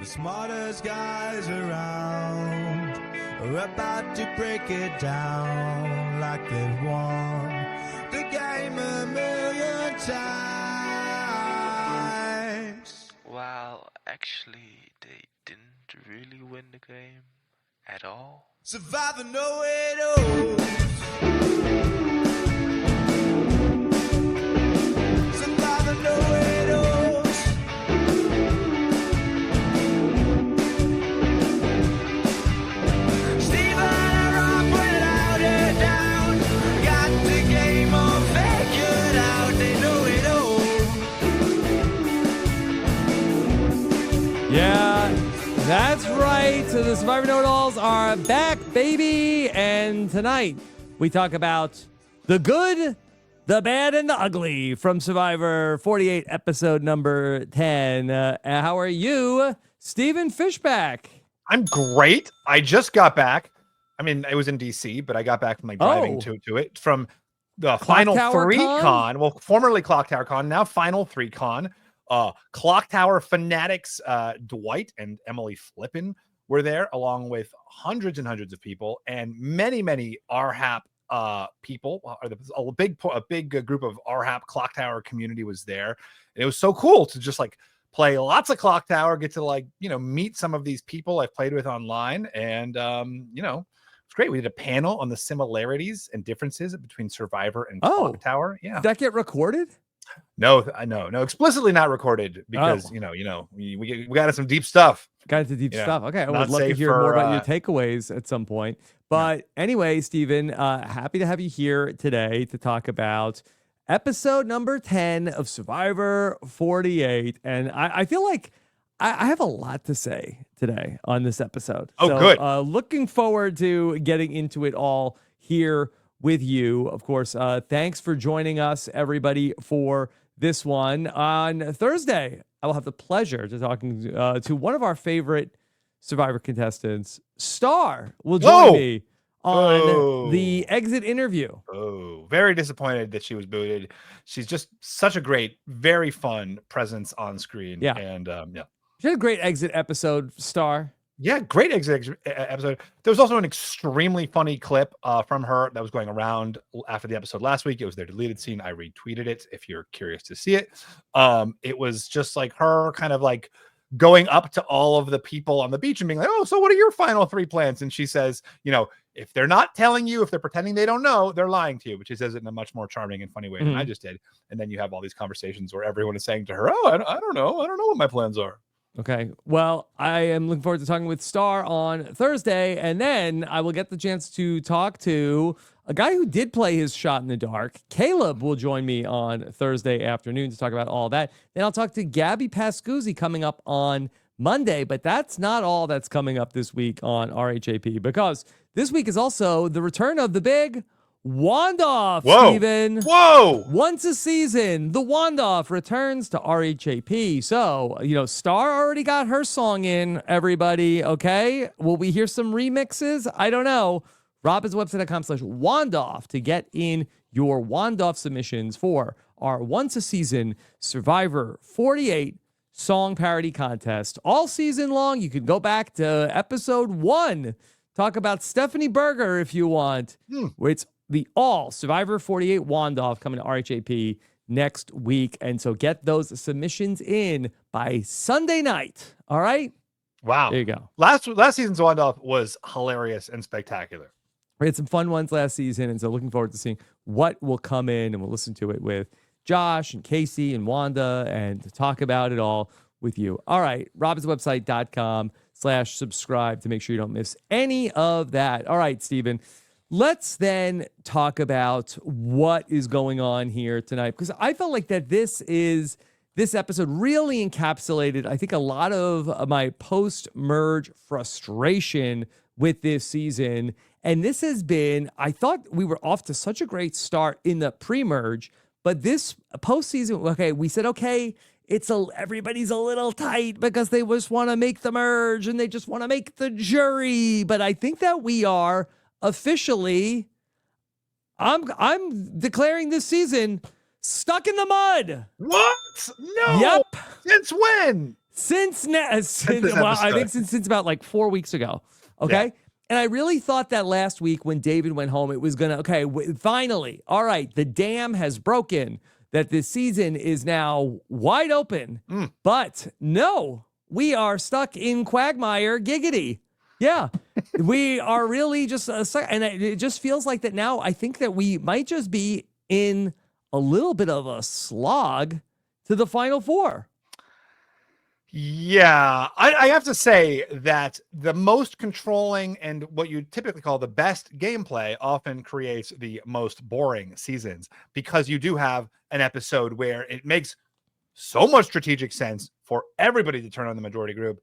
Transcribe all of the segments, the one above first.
The smartest guys around are about to break it down like they've won the game a million times. Well, actually, they didn't really win the game at all. Survivor know it all. Survivor know it all. Steven and Rob without a doubt got the game all figured out. They know it all. Yeah, that's right. So the Survivor Know-It-Alls are back, baby. And tonight we talk about the good, the bad, and the ugly from Survivor 48, episode number 10. How are you, Stephen Fishbach? I'm great. I just got back. I mean, it was in DC, but I got back from my driving to it from the Final Tower 3 Con? con. Well, formerly Clock Tower Con, now Final 3 Con. Clock Tower fanatics Dwight and Emily Flippin were there, along with hundreds and hundreds of people, and many RHAP people. A big group of RHAP Clock Tower community was there. And it was so cool to just like play lots of Clock Tower, get to meet some of these people I've played with online, and it's great. We did a panel on the similarities and differences between Survivor and Clock Tower. Yeah, Did that get recorded? No, explicitly not recorded because we got some deep stuff. Got into deep stuff. Okay, I would Not love to safe hear for, more about your takeaways at some point. But anyway, Stephen, happy to have you here today to talk about episode number 10 of Survivor 48. And I feel like I have a lot to say today on this episode. Good. Looking forward to getting into it all here with you. Of course, thanks for joining us, everybody, for this one. On Thursday, I will have the pleasure to talking to one of our favorite Survivor contestants. Star will join me on the exit interview. Oh, very disappointed that she was booted. She's just such a great, very fun presence on screen. Yeah. And She had a great exit episode, Star. Yeah, great exit episode. There was also an extremely funny clip from her that was going around after the episode last week. It was their deleted scene. I retweeted it if you're curious to see it. It was just like her kind of like going up to all of the people on the beach and being like, oh, so what are your final 3 plans? And she says, if they're not telling you, if they're pretending they don't know, they're lying to you, but she says it in a much more charming and funny way than I just did. And then you have all these conversations where everyone is saying to her, oh, I don't know what my plans are. Okay. Well, I am looking forward to talking with Star on Thursday, and then I will get the chance to talk to a guy who did play his shot in the dark. Caleb will join me on Thursday afternoon to talk about all that. Then I'll talk to Gabby Pascuzzi coming up on Monday, but that's not all that's coming up this week on RHAP, because this week is also the return of the big Wand-Off, Steven. Whoa! Once a season, the Wand-Off returns to RHAP. So, Star already got her song in, everybody, okay? Will we hear some remixes? I don't know. robbinswebsite.com/Wand-Off to get in your Wand-Off submissions for our once a season Survivor 48 song parody contest. All season long, you can go back to episode 1. Talk about Stephanie Berger if you want. Where it's the all Survivor 48 Wand-Off coming to RHAP next week. And so get those submissions in by Sunday night. All right? Wow. There you go. Last season's Wand-Off was hilarious and spectacular. We had some fun ones last season, and so looking forward to seeing what will come in, and we'll listen to it with Josh and Casey and Wanda and to talk about it all with you. All right, robbinswebsite.com/subscribe to make sure you don't miss any of that. All right, Stephen, let's then talk about what is going on here tonight, because I felt like that this episode really encapsulated, I think, a lot of my post-merge frustration with this season. And this has been, I thought we were off to such a great start in the pre-merge, but this postseason, okay, we said, okay, everybody's a little tight because they just want to make the merge and they just want to make the jury. But I think that we are officially, I'm declaring this season stuck in the mud. What? No. Yep. Since when? since this I think episode. since about like 4 weeks ago. Okay. Yeah. And I really thought that last week when David went home, it was going to, finally, all right, the dam has broken, that this season is now wide open. But no, we are stuck in quagmire giggity. Yeah, we are really just, and it just feels like that now. I think that we might just be in a little bit of a slog to the Final Four. Yeah, I have to say that the most controlling and what you typically call the best gameplay often creates the most boring seasons, because you do have an episode where it makes so much strategic sense for everybody to turn on the majority group,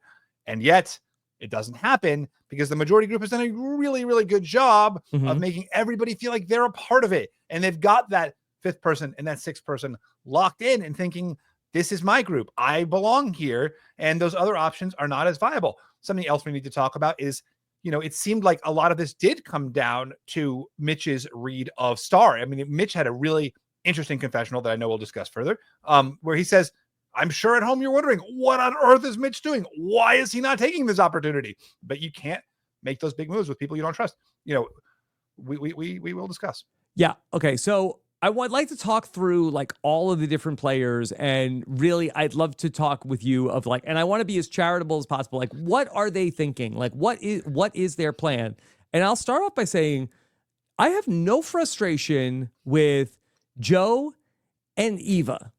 and yet it doesn't happen because the majority group has done a really, really good job of making everybody feel like they're a part of it, and they've got that fifth person and that sixth person locked in and thinking, this is my group, I belong here, and those other options are not as viable. Something else we need to talk about is, it seemed like a lot of this did come down to Mitch's read of Star. I mean, Mitch had a really interesting confessional that I know we'll discuss further, where he says, I'm sure at home you're wondering, what on earth is Mitch doing? Why is he not taking this opportunity? But you can't make those big moves with people you don't trust. We will discuss. Yeah. Okay. So I would like to talk through like all of the different players, and really I'd love to talk with you of like, and I want to be as charitable as possible. Like, what are they thinking? Like, what is their plan? And I'll start off by saying I have no frustration with Joe and Eva,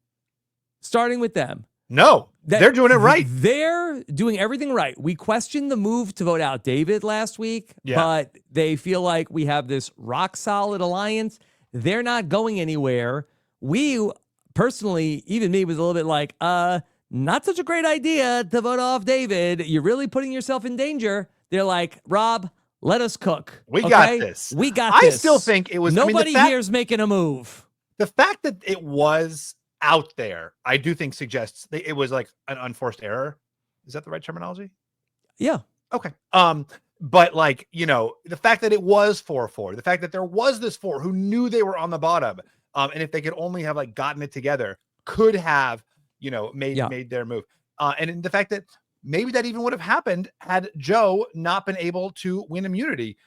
starting with them. No, they're doing it right. They're doing everything right. We questioned the move to vote out David last week, but they feel like we have this rock solid alliance. They're not going anywhere. We personally, even me, was a little bit like, not such a great idea to vote off David. You're really putting yourself in danger. They're like, Rob, let us cook. We got this. We got this. I still think it was nobody here's making a move. The fact that it was out there, I do think suggests that it was like an unforced error. Is that the right terminology? Yeah. Okay. But like, the fact that it was 4-4, the fact that there was this 4 who knew they were on the bottom, and if they could only have like gotten it together, could have, made their move. And the fact that maybe that even would have happened had Joe not been able to win immunity.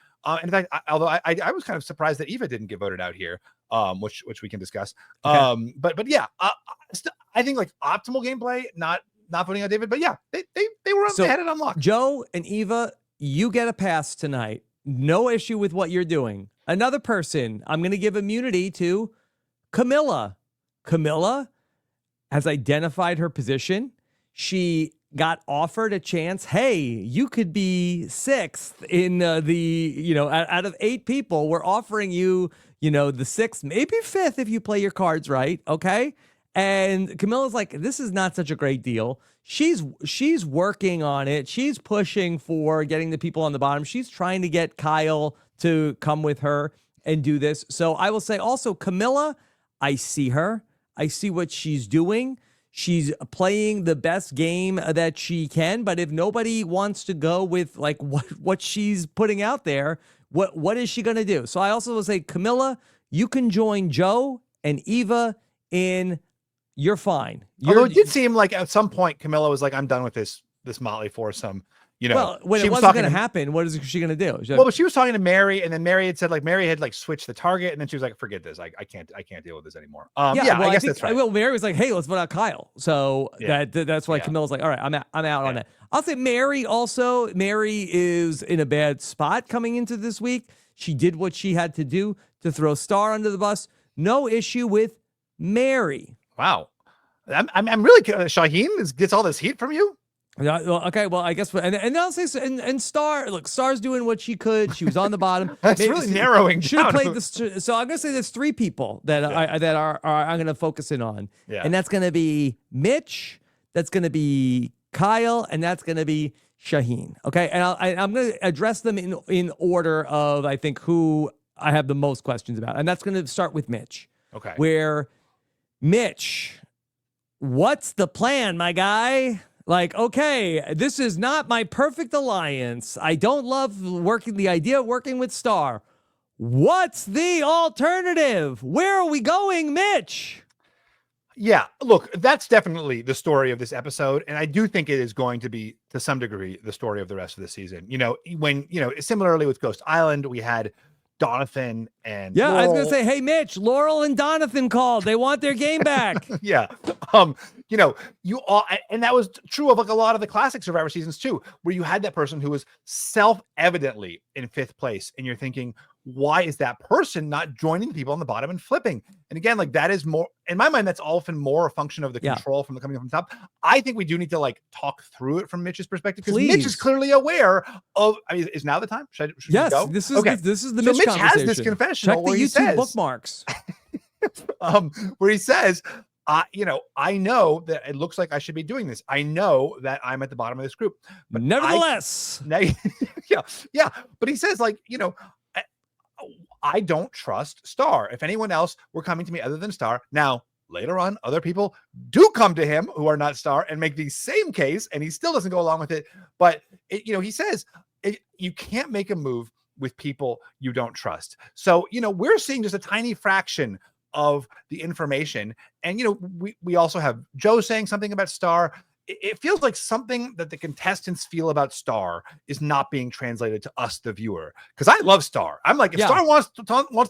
In fact, although I was kind of surprised that Eva didn't get voted out here, which we can discuss. Okay. But yeah, I think like optimal gameplay, not voting out David, but yeah, they were they had it unlocked. Joe and Eva, you get a pass tonight. No issue with what you're doing. Another person, I'm going to give immunity to Kamilla. Kamilla has identified her position. She got offered a chance. Hey, you could be sixth in out of 8 people. We're offering you, the sixth, maybe fifth if you play your cards right. Okay. And Camilla's like, this is not such a great deal. She's working on it. She's pushing for getting the people on the bottom. She's trying to get Kyle to come with her and do this. So I will say also, Kamilla, I see her. I see what she's doing. She's playing the best game that she can. But if nobody wants to go with like what she's putting out there, what is she going to do? So I also will say, Kamilla, you can join Joe and Eva in. You're fine. Although it did seem like at some point Kamilla was like, I'm done with this Motley foursome. Well, when it wasn't going to happen, what is she going to do? But she was talking to Mary, and then Mary had said like Mary had like switched the target, and then she was like, forget this. I can't deal with this anymore. Well, I guess that's right. Well, Mary was like, hey, let's vote out Kyle. So that's why Camilla's like, all right, I'm out on that. I'll say Mary also. Mary is in a bad spot coming into this week. She did what she had to do to throw Star under the bus. No issue with Mary. Wow. I'm really Shaheen gets all this heat from you. Okay, well, I guess, and I'll say, and Star, look, Star's doing what she could. She was on the bottom. That's really narrowing. Should have played this. So I'm gonna say there's 3 people that I'm gonna focus in on, and that's gonna be Mitch, that's gonna be Kyle, and that's gonna be Shaheen. Okay, and I'm gonna address them in order of I think who I have the most questions about, and that's gonna start with Mitch. Okay, where Mitch, what's the plan, my guy? Like, okay, this is not my perfect alliance. I don't love the idea of working with Star. What's the alternative? Where are we going, Mitch? Yeah, look, that's definitely the story of this episode, and I do think it is going to be, to some degree, the story of the rest of the season. When similarly with Ghost Island, we had Donathan and Yeah, I was gonna Laurel. say, hey Mitch, Laurel and Donathan called. They want their game back. Yeah, you all, and that was true of like a lot of the classic Survivor seasons too, where you had that person who was self-evidently in fifth place, and you're thinking, why is that person not joining the people on the bottom and flipping? And again, like that is more, in my mind, that's often more a function of the control from the coming from top. I think we do need to like talk through it from Mitch's perspective, because Mitch is clearly aware of. I mean, is now the time? Should yes, we go? this is okay. This is the so Mitch Mitch has this conversation. confessional Check where the he YouTube says, bookmarks. where he says, I know that it looks like I should be doing this. I know that I'm at the bottom of this group, but Nevertheless, yeah. But he says, like, I don't trust Star. If anyone else were coming to me other than Star, now later on, other people do come to him who are not Star and make the same case, and he still doesn't go along with it. But he says you can't make a move with people you don't trust. So we're seeing just a tiny fraction of the information, and we also have Joe saying something about Star. It feels like something that the contestants feel about Star is not being translated to us, the viewer. Because I love Star. I'm like, if Star wants to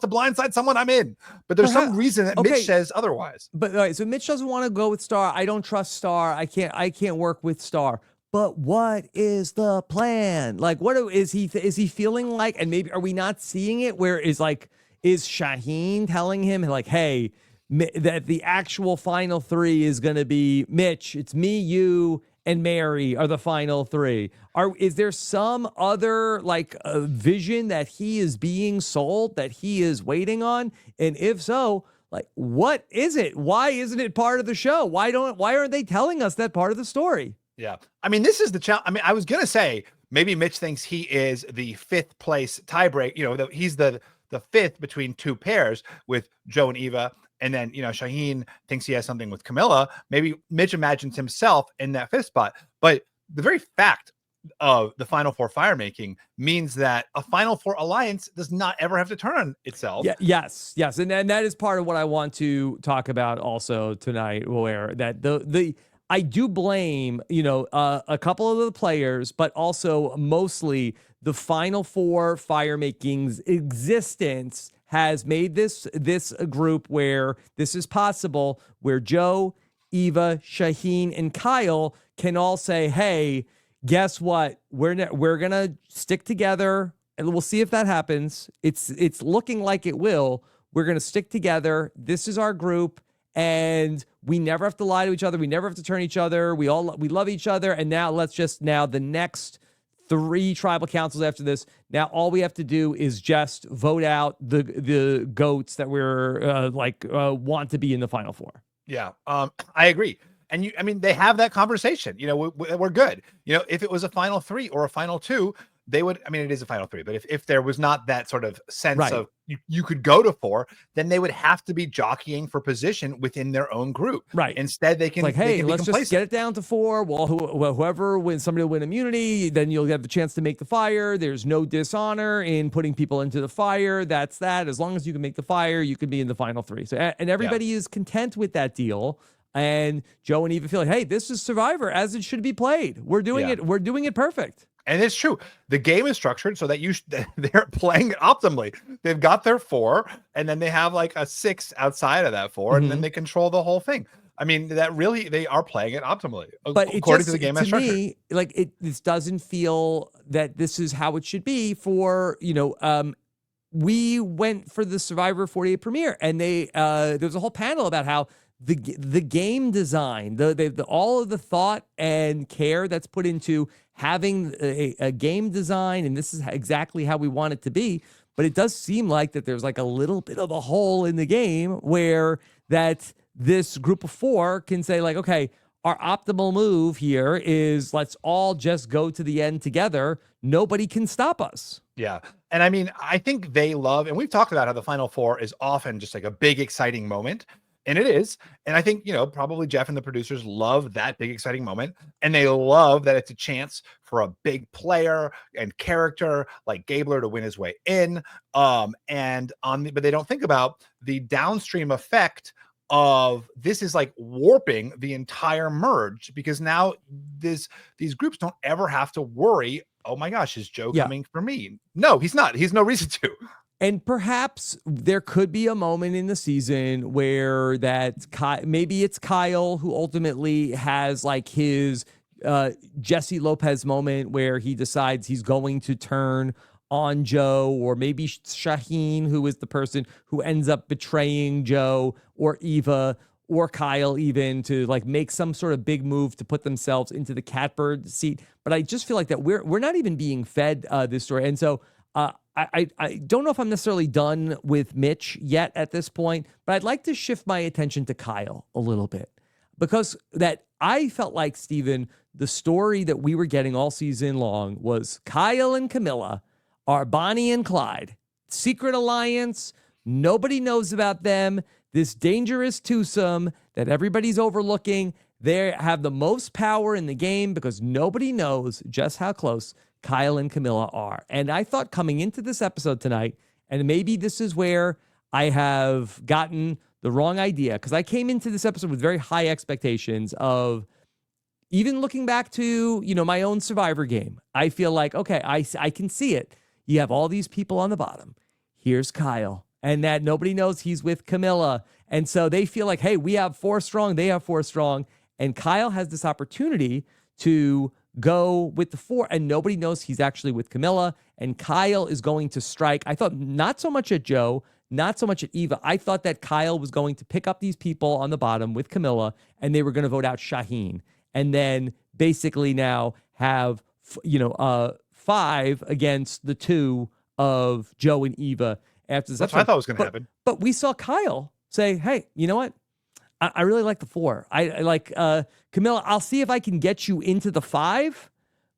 blindside someone, I'm in. But there's some reason that Mitch says otherwise. But all right, so Mitch doesn't want to go with Star. I don't trust Star. I can't work with Star. But what is the plan? Like, what is he feeling like? And maybe are we not seeing it? Where is Shaheen telling him like, hey, that the actual final three is going to be Mitch, it's me, you, and Mary are the final three. Is there some other vision that he is being sold, that he is waiting on? And if so, like, what is it? Why isn't it part of the show? Why aren't they telling us that part of the story? Yeah. I mean, this is the challenge. I mean, I was going to say maybe Mitch thinks he is the fifth place tiebreak. He's the fifth between two pairs with Joe and Eva. And then, Shaheen thinks he has something with Kamilla. Maybe Mitch imagines himself in that fifth spot. But the very fact of the Final Four fire making means that a Final Four alliance does not ever have to turn on itself. Yeah, yes. And that is part of what I want to talk about also tonight, where that I do blame, a couple of the players, but also mostly the Final Four fire making's existence has made this a group where this is possible, where Joe, Eva, Shaheen, and Kyle can all say, hey, guess what? We're gonna stick together, and we'll see if that happens. It's looking like it will. We're gonna stick together. This is our group, and we never have to lie to each other. We never have to turn each other. We love each other. And now the next 3 tribal councils after this. Now all we have to do is just vote out the goats that we're want to be in the Final Four. Yeah, I agree. And they have that conversation. We're good. If it was a final 3 or a final 2, they would. I mean, it is a final 3, but if there was not that sort of sense of you could go to 4, then they would have to be jockeying for position within their own group. Right. Instead, they can let's just get it down to 4. Well, whoever wins, somebody will win immunity. Then you'll have the chance to make the fire. There's no dishonor in putting people into the fire. That's that. As long as you can make the fire, you can be in the final 3. So, and everybody is content with that deal. And Joe and Eva feel like, hey, this is Survivor as it should be played. We're doing it. We're doing it perfect. And it's true. The game is structured so that they're playing it optimally. They've got their 4, and then they have like a 6 outside of that 4, and then they control the whole thing. I mean, they are playing it optimally, but according to the game as structured. To me, this doesn't feel that this is how it should be for, we went for the Survivor 48 premiere, and there was a whole panel about how the game design, all of the thought and care that's put into having a game design, and this is exactly how we want it to be. But it does seem like that there's like a little bit of a hole in the game where that this group of 4 can say like, okay, our optimal move here is let's all just go to the end together. Nobody can stop us. Yeah. And I mean, I think they love, and we've talked about how the Final Four is often just like a big, exciting moment. And it is. And I think, probably Jeff and the producers love that big, exciting moment. And they love that it's a chance for a big player and character like Gabler to win his way in. But they don't think about the downstream effect of this is like warping the entire merge, because now these groups don't ever have to worry, oh my gosh, is Joe coming for me? No, he's not. He's no reason to. And perhaps there could be a moment in the season where maybe it's Kyle who ultimately has like his Jesse Lopez moment where he decides he's going to turn on Joe, or maybe Shaheen, who is the person who ends up betraying Joe, or Eva, or Kyle, even to like make some sort of big move to put themselves into the catbird seat. But I just feel like that we're not even being fed this story. And so I don't know if I'm necessarily done with Mitch yet at this point, but I'd like to shift my attention to Kyle a little bit, because that I felt like, Steven, the story that we were getting all season long was Kyle and Kamilla are Bonnie and Clyde, secret alliance. Nobody knows about them. This dangerous twosome that everybody's overlooking. They have the most power in the game because nobody knows just how close Kyle and Kamilla are. And I thought coming into this episode tonight, and maybe this is where I have gotten the wrong idea, because I came into this episode with very high expectations of, even looking back to, my own Survivor game, I feel like, okay, I can see it. You have all these people on the bottom. Here's Kyle, and that nobody knows he's with Kamilla. And so they feel like, hey, we have 4 strong, they have 4 strong. And Kyle has this opportunity to go with the 4, and nobody knows he's actually with Kamilla. And Kyle is going to strike. I thought not so much at Joe, not so much at Eva. I thought that Kyle was going to pick up these people on the bottom with Kamilla, and they were going to vote out Shaheen. And then basically now have, 5 against the 2 of Joe and Eva after this. That's what I thought was going to happen. But we saw Kyle say, hey, you know what? I really like the 4. I like Kamilla. I'll see if I can get you into the 5,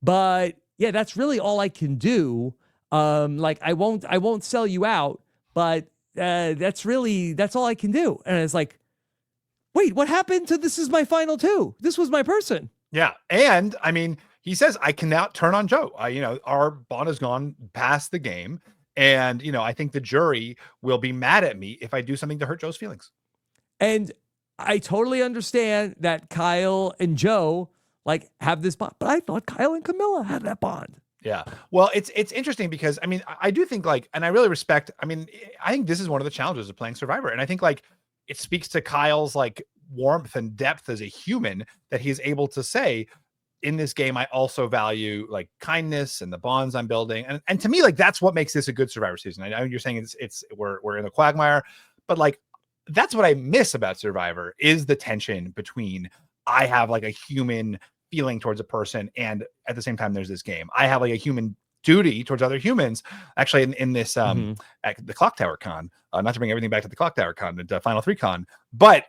but yeah, that's really all I can do. I won't sell you out, but that's all I can do. And it's like, wait, what happened to this is my final 2? This was my person. Yeah. And I mean, he says, I can now turn on Joe. Our bond has gone past the game. And, I think the jury will be mad at me if I do something to hurt Joe's feelings. And I totally understand that Kyle and Joe have this bond, but I thought Kyle and Kamilla had that bond. Yeah. Well, it's interesting because I do think and I really respect, I think this is one of the challenges of playing Survivor. And I think it speaks to Kyle's warmth and depth as a human, that he's able to say, in this game, I also value kindness and the bonds I'm building. And to me, that's what makes this a good Survivor season. I know you're saying we're in the quagmire, but that's what I miss about Survivor, is the tension between, I have a human feeling towards a person, and at the same time there's this game. I have a human duty towards other humans. Actually, in this at the Clock Tower Con, not to bring everything back to the Clock Tower Con, the Final 3 Con, but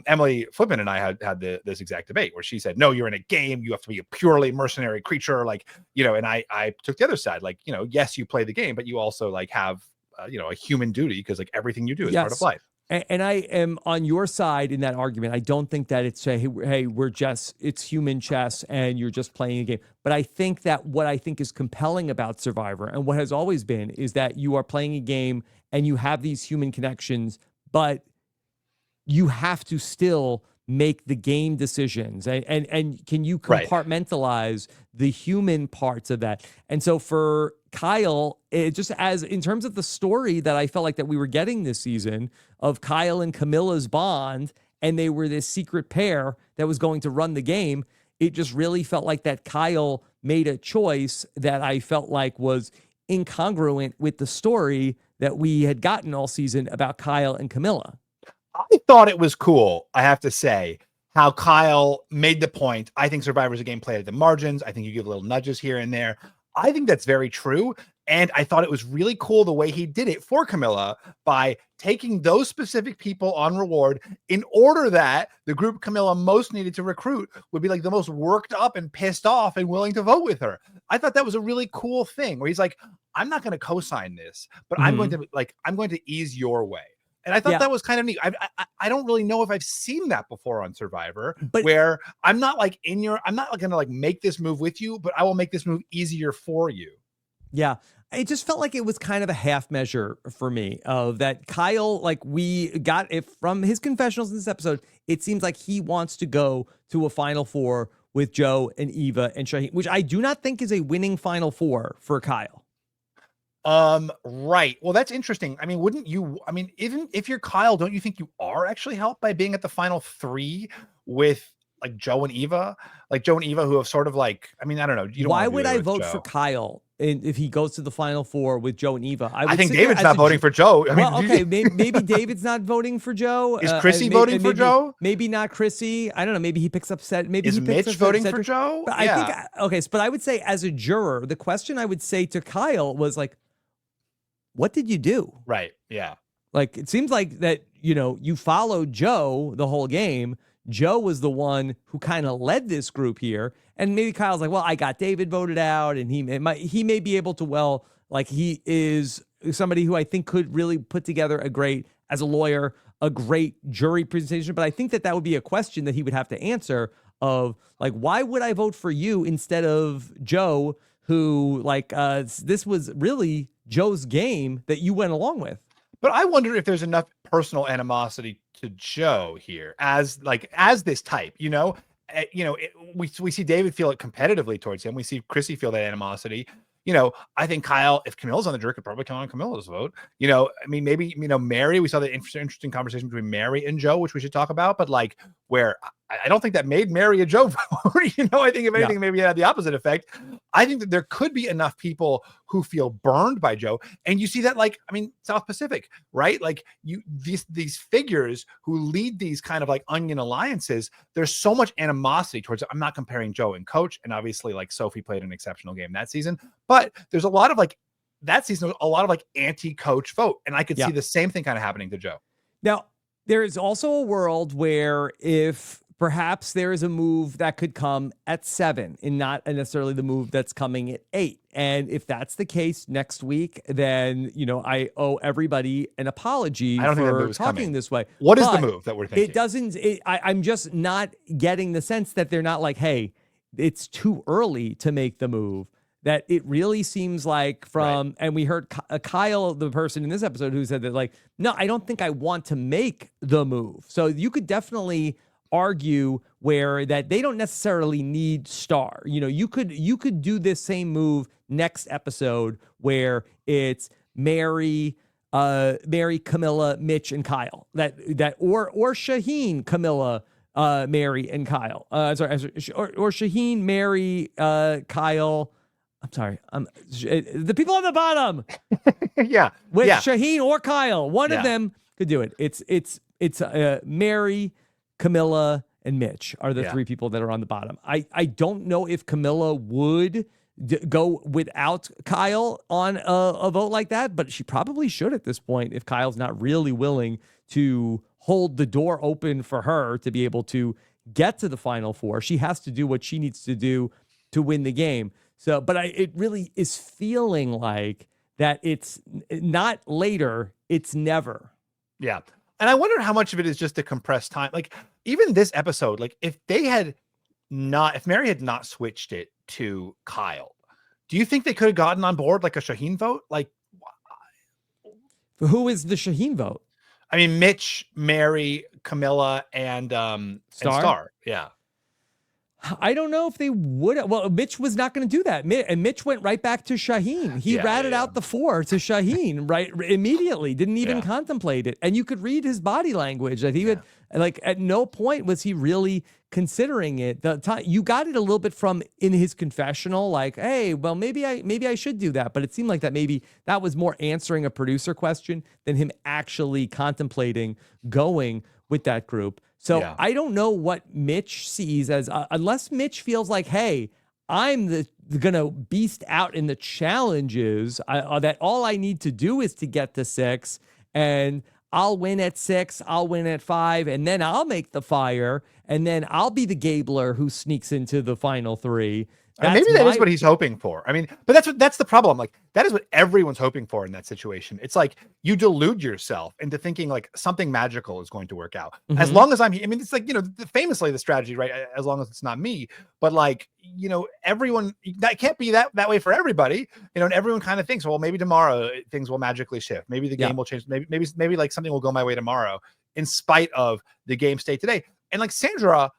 Emily Flippin and I had this exact debate where she said, no, you're in a game, you have to be a purely mercenary creature, and I took the other side, yes, you play the game, but you also have a human duty, because everything you do is part of life. And I am on your side in that argument. I don't think that it's hey, it's human chess and you're just playing a game. But I think that what I think is compelling about Survivor, and what has always been, is that you are playing a game and you have these human connections, but you have to still make the game decisions. And can you compartmentalize the human parts of that? And so for Kyle, it just, as in terms of the story that I felt like that we were getting this season of Kyle and Camilla's bond, and they were this secret pair that was going to run the game, it just really felt like that Kyle made a choice that I felt like was incongruent with the story that we had gotten all season about Kyle and Kamilla. I thought it was cool, I have to say, how Kyle made the point. I think Survivor is a game played at the margins. I think you give little nudges here and there. I think that's very true. And I thought it was really cool the way he did it for Kamilla, by taking those specific people on reward, in order that the group Kamilla most needed to recruit would be the most worked up and pissed off and willing to vote with her. I thought that was a really cool thing, where he's like, I'm not going to co-sign this, but I'm going to ease your way. And I thought that was kind of neat. I don't really know if I've seen that before on Survivor, but where I'm not I'm not going to make this move with you, but I will make this move easier for you. Yeah. it just felt like it was kind of a half measure for me of that Kyle, like we got it from his confessionals in this episode. It seems like he wants to go to a Final Four with Joe and Eva and Shaheen, which I do not think is a winning Final Four for Kyle. Right. Well, that's interesting. I mean, wouldn't you, I mean, even if you're Kyle, don't you think you are actually helped by being at the final 3 with like Joe and Eva? Like Joe and Eva, who have sort of like, I mean, I don't know. You don't Why wanna be would there I with vote Joe. for Kyle if he goes to the Final Four with Joe and Eva? I think sit there David's as not a voting for Joe. I mean, Well, okay, maybe David's not voting for Joe. Is Chrissy voting for Joe? Maybe not Chrissy. I don't know. Maybe he picks up set. Maybe Is he picks Mitch up voting for Cedric. Joe? But I think okay. But I would say as a juror, the question I would say to Kyle was like, "What did you do?" Right. Yeah. Like it seems like that you followed Joe the whole game. Joe was the one who kind of led this group here, and maybe Kyle's like, "Well, I got David voted out, and he may be able to like he is somebody who I think could really put together as a lawyer, a great jury presentation." But I think that would be a question that he would have to answer of like, why would I vote for you instead of Joe, who like this was really Joe's game that you went along with. But I wonder if there's enough personal animosity to Joe here as this type, we see David feel it competitively towards him. We see Chrissy feel that animosity. I think Kyle, if Camilla's on the jury, could probably count on Camilla's vote. I mean, maybe, Mary, we saw the interesting conversation between Mary and Joe, which we should talk about, but like where I don't think that made Mary a Joe vote. I think if anything, maybe it had the opposite effect. I think that there could be enough people who feel burned by Joe. And you see that, like, I mean, South Pacific, right? Like these figures who lead these kind of like onion alliances, there's so much animosity towards it. I'm not comparing Joe and Coach. And obviously like Sophie played an exceptional game that season, but there's a lot of like that season, a lot of like anti-Coach vote. And I could see the same thing kind of happening to Joe. Now, there is also a world where if perhaps there is a move that could come at 7 and not necessarily the move that's coming at 8. And if that's the case next week, then, I owe everybody an apology for talking this way. What is the move that we're thinking? I'm just not getting the sense that they're not like, hey, it's too early to make the move. That it really seems like and we heard Kyle, the person in this episode, who said that like, no, I don't think I want to make the move. So you could definitely argue where that they don't necessarily need Star. You could do this same move next episode where it's Mary, Kamilla, Mitch, and Kyle. Or Shaheen, Kamilla, Mary, and Kyle. Or Shaheen, Mary, Kyle. I'm sorry. The people on the bottom. With Shaheen or Kyle, one of them could do it. It's Mary, Kamilla, and Mitch are the 3 people that are on the bottom. I don't know if Kamilla would go without Kyle on a vote like that, but she probably should at this point if Kyle's not really willing to hold the door open for her to be able to get to the Final Four. She has to do what she needs to do to win the game. So, but it really is feeling like that it's not later, it's never. Yeah. And I wonder how much of it is just a compressed time. Like even this episode, like if Mary had not switched it to Kyle, do you think they could have gotten on board like a Shaheen vote? Like who is the Shaheen vote? I mean, Mitch, Mary, Kamilla, and Star. Yeah. I don't know if they would. Well, Mitch was not going to do that. And Mitch went right back to Shaheen. He ratted out the 4 to Shaheen right immediately. Didn't even contemplate it. And you could read his body language that he would like at no point was he really considering it. The time you got it a little bit from in his confessional, like, hey, well, maybe I should do that. But it seemed like that maybe that was more answering a producer question than him actually contemplating going with that group. So I don't know what Mitch sees as, unless Mitch feels like, hey, I'm gonna beast out in the challenges, that all I need to do is to get to 6, and I'll win at 6, I'll win at 5, and then I'll make the fire, and then I'll be the Gabler who sneaks into the final 3. And maybe that is what he's hoping for. I mean, but that's the problem. Like, that is what everyone's hoping for in that situation. It's like you delude yourself into thinking like something magical is going to work out. As long as I mean, it's like, famously the strategy, right? As long as it's not me, but like, everyone, that can't be that way for everybody, and everyone kind of thinks, well, maybe tomorrow things will magically shift. Maybe the game will change. Maybe like something will go my way tomorrow in spite of the game state today. And like Sandra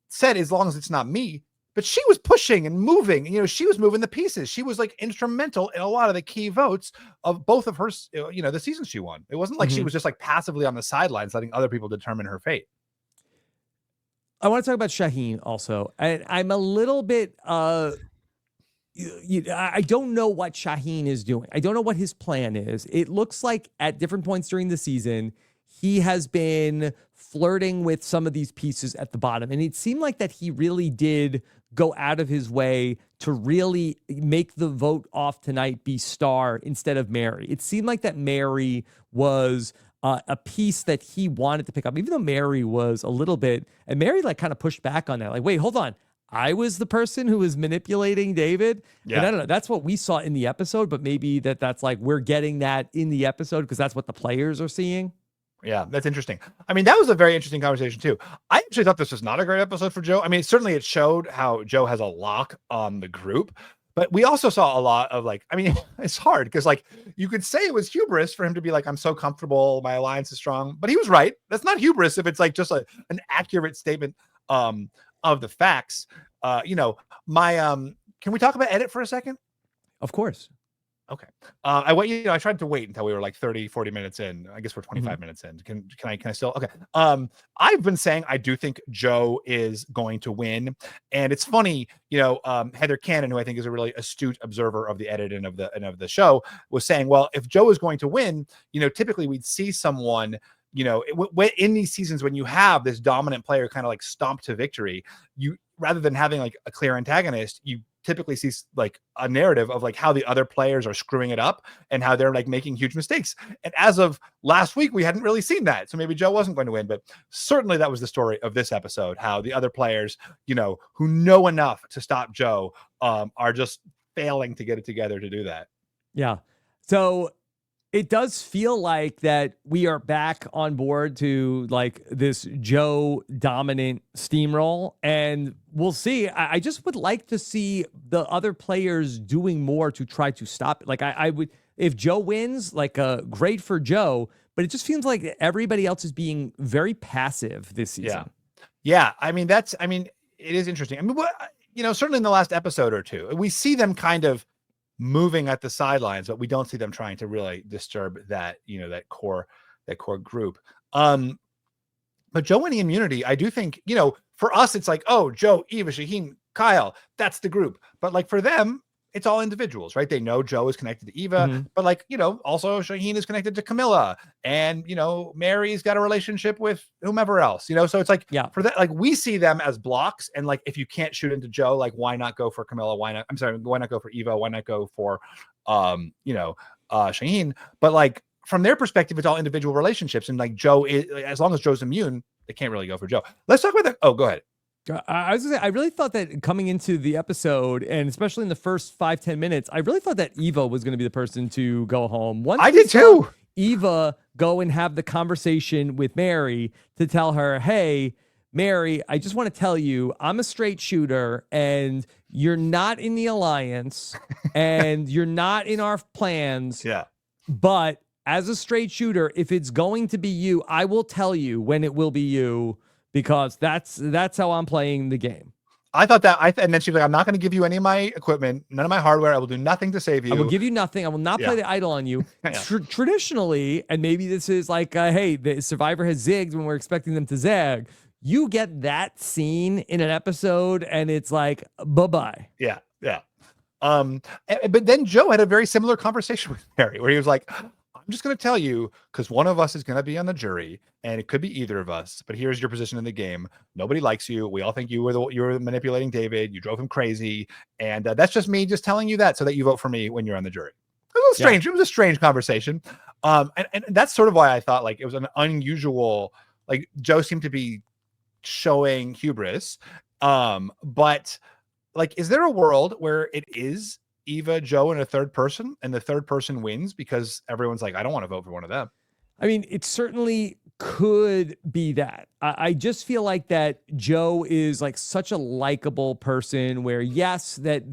said, as long as it's not me, but she was pushing and moving, she was moving the pieces. She was like instrumental in a lot of the key votes of both of her, the seasons she won. It wasn't like she was just like passively on the sidelines, letting other people determine her fate. I want to talk about Shaheen also. And I'm a little bit, I don't know what Shaheen is doing. I don't know what his plan is. It looks like at different points during the season, he has been flirting with some of these pieces at the bottom. And it seemed like that he really did go out of his way to really make the vote off tonight be Star instead of Mary. It seemed like that Mary was a piece that he wanted to pick up, even though Mary was a little bit, and Mary like kind of pushed back on that. Like, wait, hold on. I was the person who was manipulating David. Yeah. And I don't know. That's what we saw in the episode, but maybe that's like, we're getting that in the episode because that's what the players are seeing. Yeah, that's interesting. I mean, that was a very interesting conversation too. I actually thought this was not a great episode for Joe. I mean, certainly it showed how Joe has a lock on the group, but we also saw a lot of like, I mean, it's hard because like you could say it was hubris for him to be like, I'm so comfortable, my alliance is strong, but he was right. That's not hubris if it's like just an accurate statement of the facts. Can we talk about edit for a second? Of course. Okay. I tried to wait until we were like 30, 40 minutes in. I guess we're 25 minutes in. Can I still? Okay. I've been saying I do think Joe is going to win. And it's funny, Heather Cannon, who I think is a really astute observer of the edit and of the show, was saying, well, if Joe is going to win, typically we'd see someone, in these seasons when you have this dominant player kind of like stomp to victory, you rather than having like a clear antagonist, you typically see like a narrative of like how the other players are screwing it up and how they're like making huge mistakes. And as of last week, we hadn't really seen that. So maybe Joe wasn't going to win, but certainly that was the story of this episode, how the other players, who know enough to stop Joe, are just failing to get it together to do that. Yeah. So it does feel like that we are back on board to like this Joe dominant steamroll, and we'll see. I just would like to see the other players doing more to try to stop it. Like I would, if Joe wins, like great for Joe, but it just feels like everybody else is being very passive this season. Yeah. I mean, it is interesting. I mean, certainly in the last episode or two, we see them kind of moving at the sidelines, but we don't see them trying to really disturb that, that core group. But Joe winning immunity, I do think, for us, it's like, oh, Joe, Eva, Shaheen, Kyle, that's the group. But like for them, it's all individuals, right? They know Joe is connected to Eva, but like, also Shaheen is connected to Kamilla, and, Mary's got a relationship with whomever else, so it's like, for that, like we see them as blocks. And like, if you can't shoot into Joe, like why not go for Kamilla? Why not go for Eva? Why not go for, Shaheen? But like, from their perspective, it's all individual relationships. And like Joe is, as long as Joe's immune, they can't really go for Joe. Let's talk about that. Oh, go ahead. I was gonna say, I really thought that coming into the episode, and especially in the first 5-10 minutes, I really thought that Eva was going to be the person to go home. I did too. Eva go and have the conversation with Mary to tell her, hey, Mary, I just want to tell you, I'm a straight shooter and you're not in the alliance and you're not in our plans. Yeah. But as a straight shooter, if it's going to be you, I will tell you when it will be you, because that's how I'm playing the game. I thought that, and then she was like, I'm not going to give you any of my equipment, none of my hardware. I will do nothing to save you. I will give you nothing. I will not play the idol on you. Traditionally, and maybe this is like, hey, the survivor has zigged when we're expecting them to zag. You get that scene in an episode, and it's like, bye-bye. Yeah. But then Joe had a very similar conversation with Mary, where he was like, I'm just going to tell you, because one of us is going to be on the jury, and it could be either of us, but here's your position in the game. Nobody likes you. We all think you were manipulating David. You drove him crazy. And that's just me just telling you that so that you vote for me when you're on the jury. It was strange. Yeah. It was a strange conversation. And that's sort of why I thought like it was an unusual, like Joe seemed to be showing hubris. But like, is there a world where it is Eva, Joe, and a third person, and the third person wins because everyone's like, I don't want to vote for one of them? I mean, it certainly could be that. I just feel like that Joe is like such a likable person where, yes, that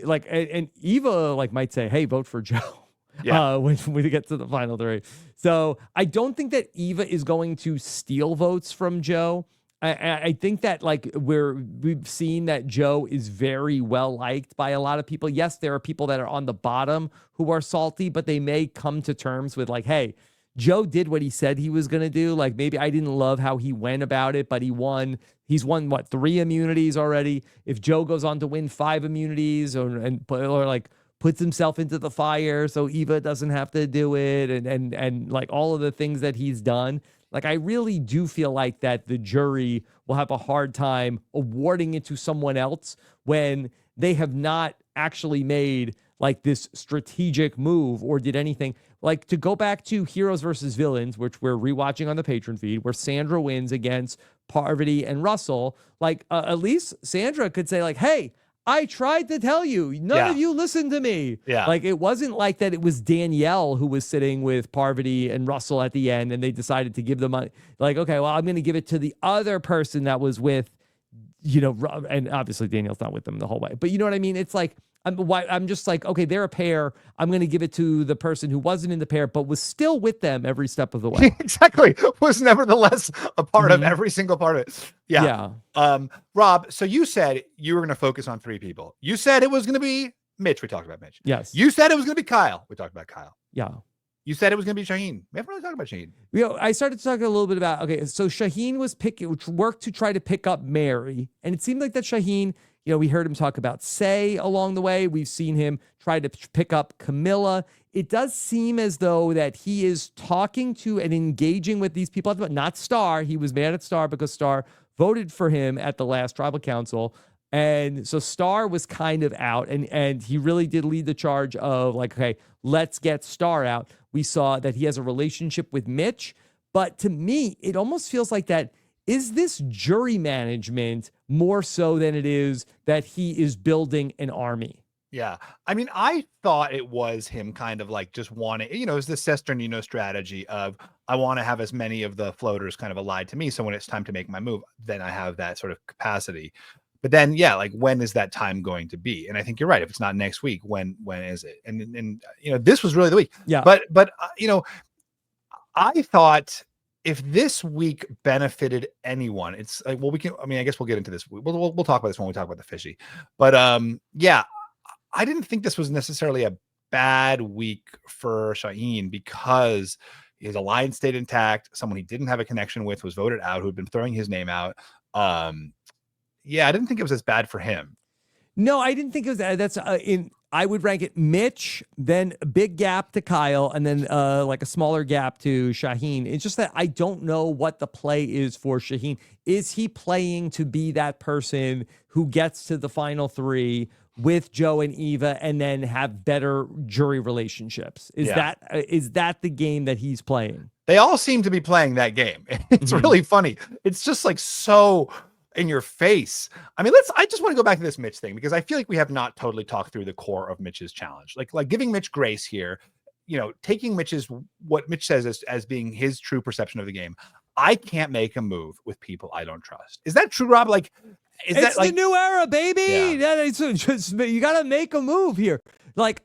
like, and Eva like might say, hey, vote for Joe. Yeah. When we get to the final three. So I don't think that Eva is going to steal votes from Joe. I think that like we've seen that Joe is very well liked by a lot of people. Yes, there are people that are on the bottom who are salty, but they may come to terms with like, hey, Joe did what he said he was going to do. Like, maybe I didn't love how he went about it, but he won. He's won, what, 3 immunities already? If Joe goes on to win 5 immunities or like puts himself into the fire so Eva doesn't have to do it, and like all of the things that he's done, like I really do feel like that the jury will have a hard time awarding it to someone else when they have not actually made like this strategic move or did anything. Like, to go back to Heroes versus Villains, which we're rewatching on the Patreon feed, where Sandra wins against Parvati and Russell, like at least Sandra could say like, hey, I tried to tell you, none of you listened to me. Yeah. Like, it wasn't like that it was Danielle who was sitting with Parvati and Russell at the end and they decided to give the money. Like, okay, well, I'm going to give it to the other person that was with, and obviously Danielle's not with them the whole way. But you know what I mean? It's like, I'm just like, okay, they're a pair. I'm going to give it to the person who wasn't in the pair, but was still with them every step of the way. Exactly. Was nevertheless a part of every single part of it. Yeah. Rob, so you said you were going to focus on 3 people. You said it was going to be Mitch. We talked about Mitch. Yes. You said it was going to be Kyle. We talked about Kyle. Yeah. You said it was going to be Shaheen. We haven't really talked about Shaheen. I started to talk a little bit about, okay, so Shaheen worked to try to pick up Mary. And it seemed like that Shaheen, we heard him talk about Say along the way. We've seen him try to pick up Kamilla. It does seem as though that he is talking to and engaging with these people, but not Star. He was mad at Star because Star voted for him at the last tribal council. And so Star was kind of out, and he really did lead the charge of like, okay, let's get Star out. We saw that he has a relationship with Mitch, but to me, it almost feels like that. Is this jury management more so than it is that he is building an army? Yeah. I mean, I thought it was him kind of like just wanting, it's the Cesternino strategy of, I want to have as many of the floaters kind of allied to me. So when it's time to make my move, then I have that sort of capacity. But then, yeah, like when is that time going to be? And I think you're right. If it's not next week, when is it? And this was really the week. Yeah. But I thought if this week benefited anyone, it's like, well, I guess we'll get into this. We'll talk about this when we talk about the Fishy. But yeah, I didn't think this was necessarily a bad week for Shaheen because his alliance stayed intact. Someone he didn't have a connection with was voted out, who had been throwing his name out. Yeah, I didn't think it was as bad for him. No, I didn't think it was that. That's I would rank it Mitch, then a big gap to Kyle, and then like a smaller gap to Shaheen. It's just that I don't know what the play is for Shaheen. Is he playing to be that person who gets to the final 3 with Joe and Eva and then have better jury relationships? Is that the game that he's playing? They all seem to be playing that game. It's really funny. It's just like so in your face. I mean, I just want to go back to this Mitch thing because I feel like we have not totally talked through the core of Mitch's challenge. Like giving Mitch grace here, taking what Mitch says as being his true perception of the game. I can't make a move with people I don't trust. Is that true, Rob? Like, it's the new era, baby. Yeah. You got to make a move here. Like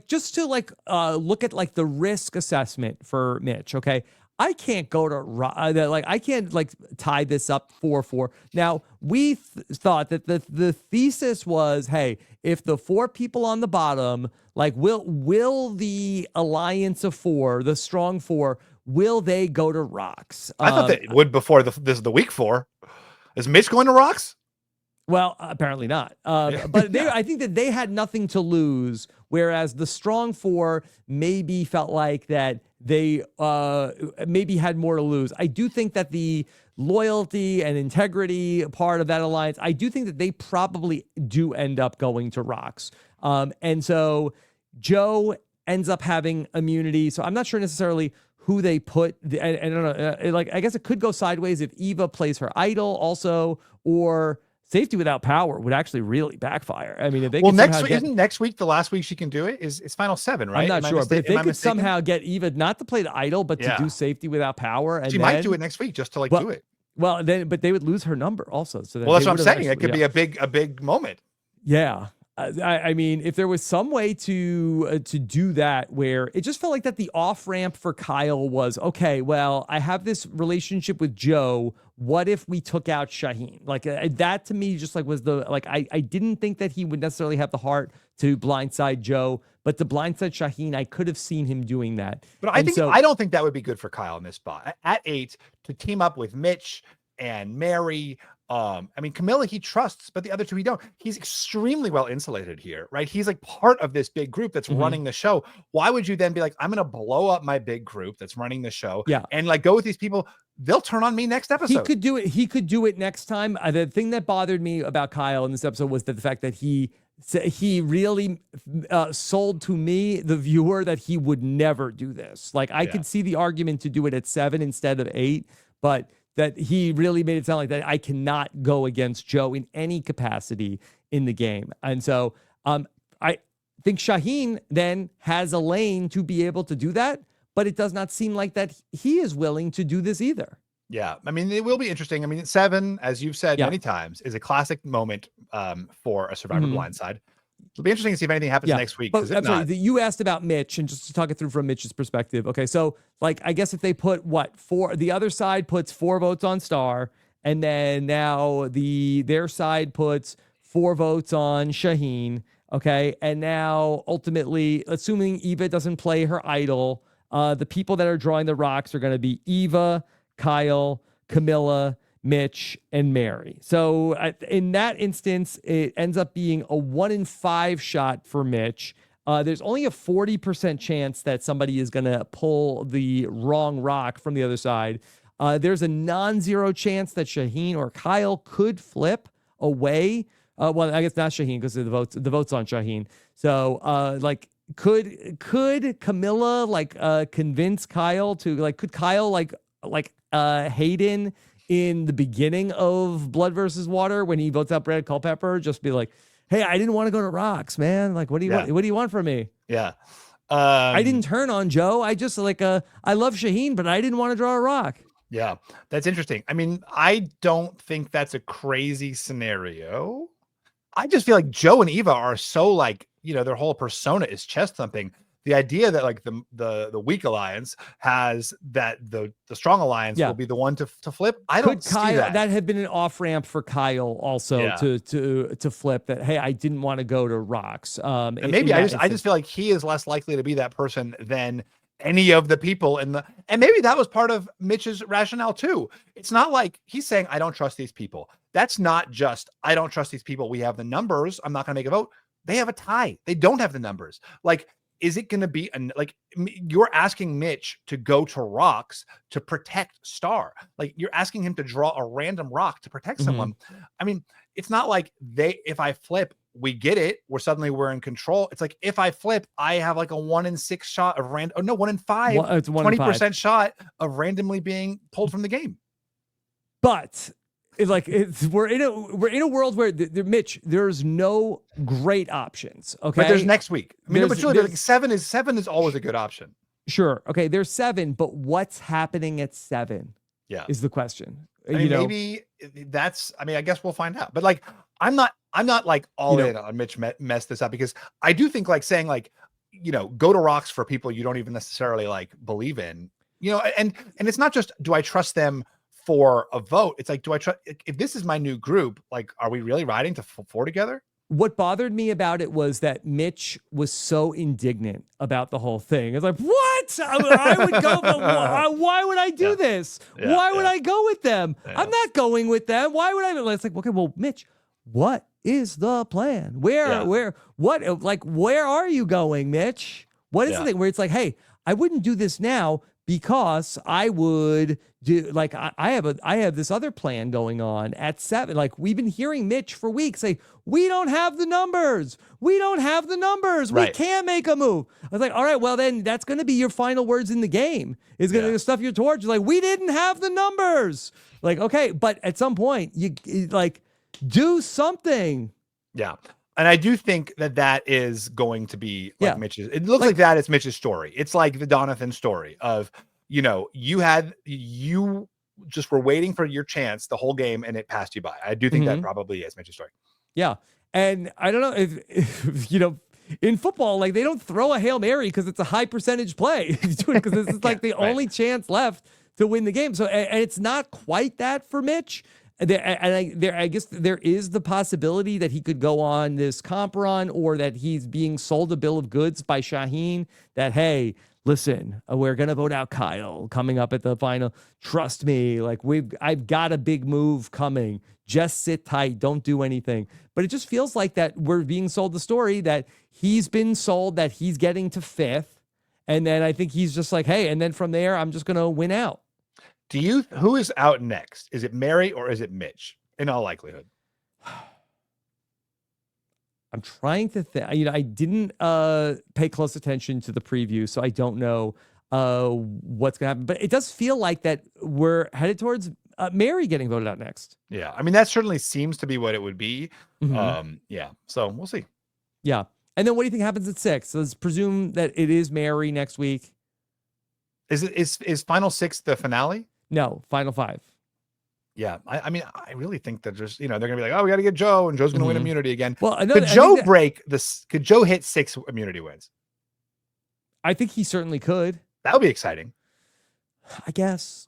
just to look at like the risk assessment for Mitch. Okay. I can't go to I can't tie this up 4-4. Now we thought that the thesis was, hey, if the 4 people on the bottom, like will the alliance of 4, the strong 4, will they go to rocks? I thought they would before this is the week 4. Is Mitch going to rocks? Well, apparently not. But I think that they had nothing to lose, whereas the strong 4 maybe felt like that they maybe had more to lose. I do think that the loyalty and integrity part of that alliance, I do think that they probably do end up going to rocks. And so Joe ends up having immunity. So I'm not sure necessarily who they put. I don't know. I guess it could go sideways if Eva plays her idol also, or safety without power would actually really backfire. I mean, if they well, could next somehow week, isn't next week the last week she can do it? Is Final 7, right? I'm not sure, but if they could mistaken? somehow get Eva not to play the idol, but to do safety without power, and she might do it next week just to do it. Well, then, but they would lose her number also. So well, that's what I'm saying. It could be a big moment. Yeah. I mean, if there was some way to do that, where it just felt like that the off ramp for Kyle was, okay, well, I have this relationship with Joe. What if we took out Shaheen? Like that to me, just like was the like I didn't think that he would necessarily have the heart to blindside Joe, but to blindside Shaheen, I could have seen him doing that. But I don't think that would be good for Kyle in this spot at 8 to team up with Mitch and Mary. I mean, Kamilla, he trusts, but the other two, he don't. He's extremely well insulated here, right? He's like part of this big group that's running the show. Why would you then be like, I'm going to blow up my big group that's running the show and like go with these people? They'll turn on me next episode. He could do it. He could do it next time. The thing that bothered me about Kyle in this episode was that the fact that he really sold to me, the viewer, that he would never do this. Like I could see the argument to do it at 7 instead of 8, but that he really made it sound like that I cannot go against Joe in any capacity in the game. And so I think Shaheen then has a lane to be able to do that, but it does not seem like that he is willing to do this either. Yeah. I mean, it will be interesting. I mean, 7, as you've said many times, is a classic moment for a Survivor blindside. It'll be interesting to see if anything happens next week. But absolutely, you asked about Mitch, and just to talk it through from Mitch's perspective. Okay, so like I guess if they put 4, the other side puts 4 votes on Star, and then now their side puts 4 votes on Shaheen. Okay, and now ultimately, assuming Eva doesn't play her idol, the people that are drawing the rocks are going to be Eva, Kyle, Kamilla, Mitch, and Mary. So in that instance, it ends up being a 1 in 5 shot for Mitch. There's only a 40% chance that somebody is going to pull the wrong rock from the other side. There's a non-zero chance that Shaheen or Kyle could flip away. Well, I guess not Shaheen because the votes on Shaheen. So like could Kamilla like convince Kyle to like, could Kyle like Hayden in the beginning of Blood versus Water when he votes out Brad Culpepper, just be like, hey, I didn't want to go to rocks, man. Like, what do you want? What do you want from me? Yeah. I didn't turn on Joe. I just like, I love Shaheen, but I didn't want to draw a rock. Yeah. That's interesting. I mean, I don't think that's a crazy scenario. I just feel like Joe and Eva are so like, their whole persona is chest thumping. The idea that like the weak alliance has that the strong alliance will be the one to flip. I don't see that. That had been an off ramp for Kyle also to flip that. Hey, I didn't want to go to rocks. And maybe I just feel like he is less likely to be that person than any of the people and maybe that was part of Mitch's rationale too. It's not like he's saying, I don't trust these people. That's not just, I don't trust these people. We have the numbers. I'm not going to make a vote. They have a tie. They don't have the numbers. Like, is it going to be like you're asking Mitch to go to rocks to protect Star? Like you're asking him to draw a random rock to protect someone. I mean, it's not like if I flip, we get it. We're in control. It's like if I flip, I have like a 1 in 6 shot of 1 in 5, 20% shot of randomly being pulled from the game. But we're in a world where Mitch, there's no great options. Okay, but there's next week. I mean, but really, like 7 is always a good option. Sure. Okay, there's 7, but what's happening at 7? Yeah, is the question. I mean, maybe that's. I mean, I guess we'll find out. But like, I'm not like all in on Mitch mess this up because I do think like saying like, go to rocks for people you don't even necessarily like believe in. And it's not just do I trust them for a vote. It's like, do I trust if this is my new group? Like, are we really riding to 4 together? What bothered me about it was that Mitch was so indignant about the whole thing. It's like, what? I would go, but why would I do this? Why would I go with them? I'm not going with them. Why would I? It's like, okay, well, Mitch, what is the plan? Where are you going, Mitch? What is the thing where it's like, hey, I wouldn't do this now because I would do like I have this other plan going on at 7. Like we've been hearing Mitch for weeks say, we don't have the numbers. We don't have the numbers. Right. We can't make a move. I was like, all right, well then that's going to be your final words in the game. Is going to stuff your torch. Like we didn't have the numbers. Like okay, but at some point you like do something. Yeah. And I do think that is going to be like Yeah. Mitch's. It looks like that is Mitch's story. It's like the Donathan story of, you just were waiting for your chance the whole game and it passed you by. I do think that probably is Mitch's story. Yeah. And I don't know if in football, like they don't throw a Hail Mary because it's a high percentage play. Because this is like the only chance left to win the game. So, and it's not quite that for Mitch. I guess there is the possibility that he could go on this comp run, or that he's being sold a bill of goods by Shaheen that, hey, listen, we're going to vote out Kyle coming up at the final. Trust me, like I've got a big move coming. Just sit tight. Don't do anything. But it just feels like that we're being sold the story that he's been sold that he's getting to 5th. And then I think he's just like, hey, and then from there, I'm just going to win out. Who is out next? Is it Mary or is it Mitch? In all likelihood. I'm trying to think. I didn't pay close attention to the preview, so I don't know what's going to happen. But it does feel like that we're headed towards Mary getting voted out next. Yeah. I mean, that certainly seems to be what it would be. Yeah. So we'll see. Yeah. And then what do you think happens at 6? So let's presume that it is Mary next week. Is final 6 the finale? No, final 5. Yeah, I mean, I really think that just they're gonna be like, oh, we got to get Joe, and Joe's gonna win immunity again. Well, could Joe break this? Could Joe hit 6 immunity wins? I think he certainly could. That would be exciting. I guess.